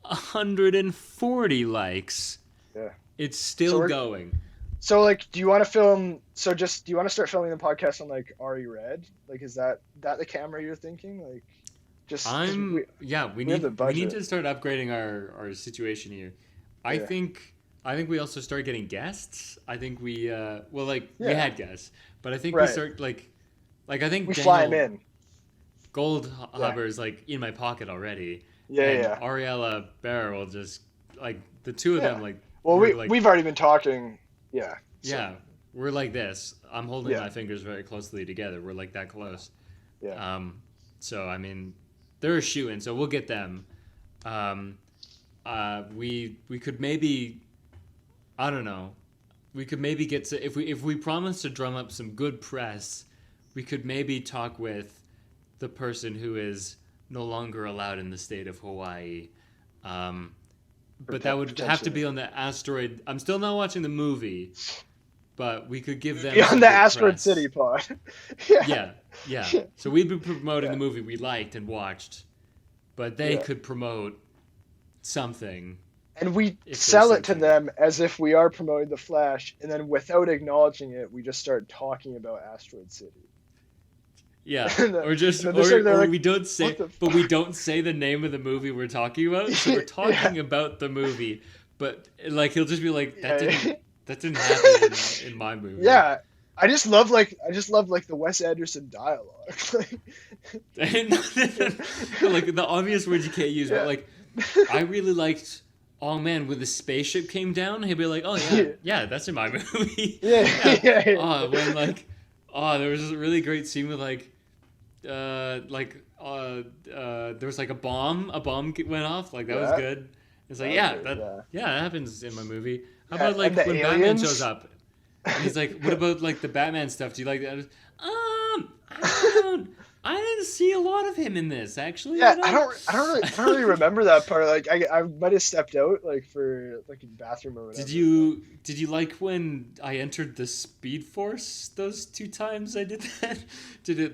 140 likes. Yeah. It's still going. So, like, do you want to film? Do you want to start filming the podcast on like RE Red? Like, is that the camera you're thinking? Like, we need to start upgrading our situation here. I think we also start getting guests. I think we we had guests, but I think we start like I think we Daniel fly him in. Gold Hubber is like in my pocket already. Yeah. Ariella Bear will just like the two of them like. Well, we've already been talking. Yeah. So. Yeah, we're like this. I'm holding my fingers very closely together. We're like that close. Yeah. So I mean, they're shooting. So we'll get them. We could maybe, I don't know. We could maybe get to if we promise to drum up some good press, we could maybe talk with the person who is no longer allowed in the state of Hawaii. But that would have to be on the asteroid. I'm still not watching the movie, but we could give them on the asteroid press. City pod. Yeah. So we'd be promoting the movie we liked and watched, but they could promote something. And we sell it to them as if we are promoting The Flash, and then without acknowledging it, we just start talking about Asteroid City. Yeah, or we don't say, but we don't say the name of the movie we're talking about. So we're talking about the movie, but like he'll just be like, that didn't happen in my movie. Yeah, I just love the Wes Anderson dialogue. Like the obvious words you can't use, but like I really liked. Oh man, when the spaceship came down, he'd be like, "Oh yeah, that's in my movie." Yeah. Oh, when there was this really great scene with there was like a bomb went off, like that was good. It's like that happens in my movie. How about like when aliens? Batman shows up, and he's like, "What about like the Batman stuff? Do you like that?" I didn't see a lot of him in this, actually. Yeah, I don't really remember that part. Like, I might have stepped out, like, for, like, a bathroom or whatever. Did you like when I entered the Speed Force those 2 times I did that?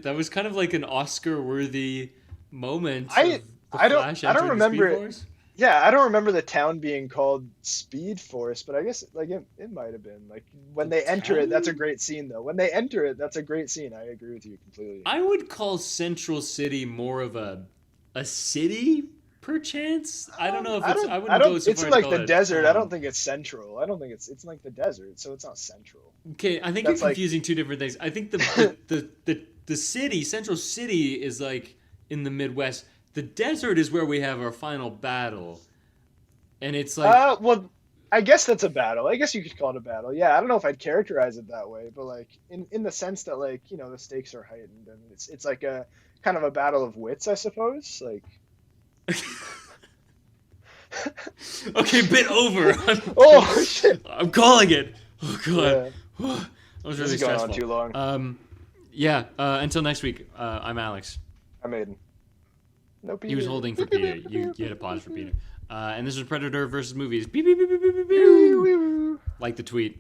That was kind of like an Oscar-worthy moment. I don't remember it. Yeah, I don't remember the town being called Speed Force, but I guess like it might have been like when they enter it. That's a great scene, though. When they enter it, that's a great scene. I agree with you completely. I would call Central City more of a city, perchance. I don't know if it's. I wouldn't go so far. It's in like the desert. I don't think it's central. I don't think it's like the desert, so it's not central. Okay, I think you're confusing 2 different things. I think the city, Central City, is like in the Midwest. The desert is where we have our final battle, and it's like. Well, I guess that's a battle. I guess you could call it a battle. Yeah, I don't know if I'd characterize it that way, but like in the sense that like the stakes are heightened and it's like a kind of a battle of wits, I suppose. Like. Okay, bit over. Oh shit! I'm calling it. Oh god, that was really stressful. Going on too long. Yeah. Until next week. I'm Alex. I'm Aidan. No, Peter. He was holding for Peter. You had to pause for Peter. And this was Predator versus Movies. Beep, beep, beep, beep, beep, beep, beep. Like the tweet.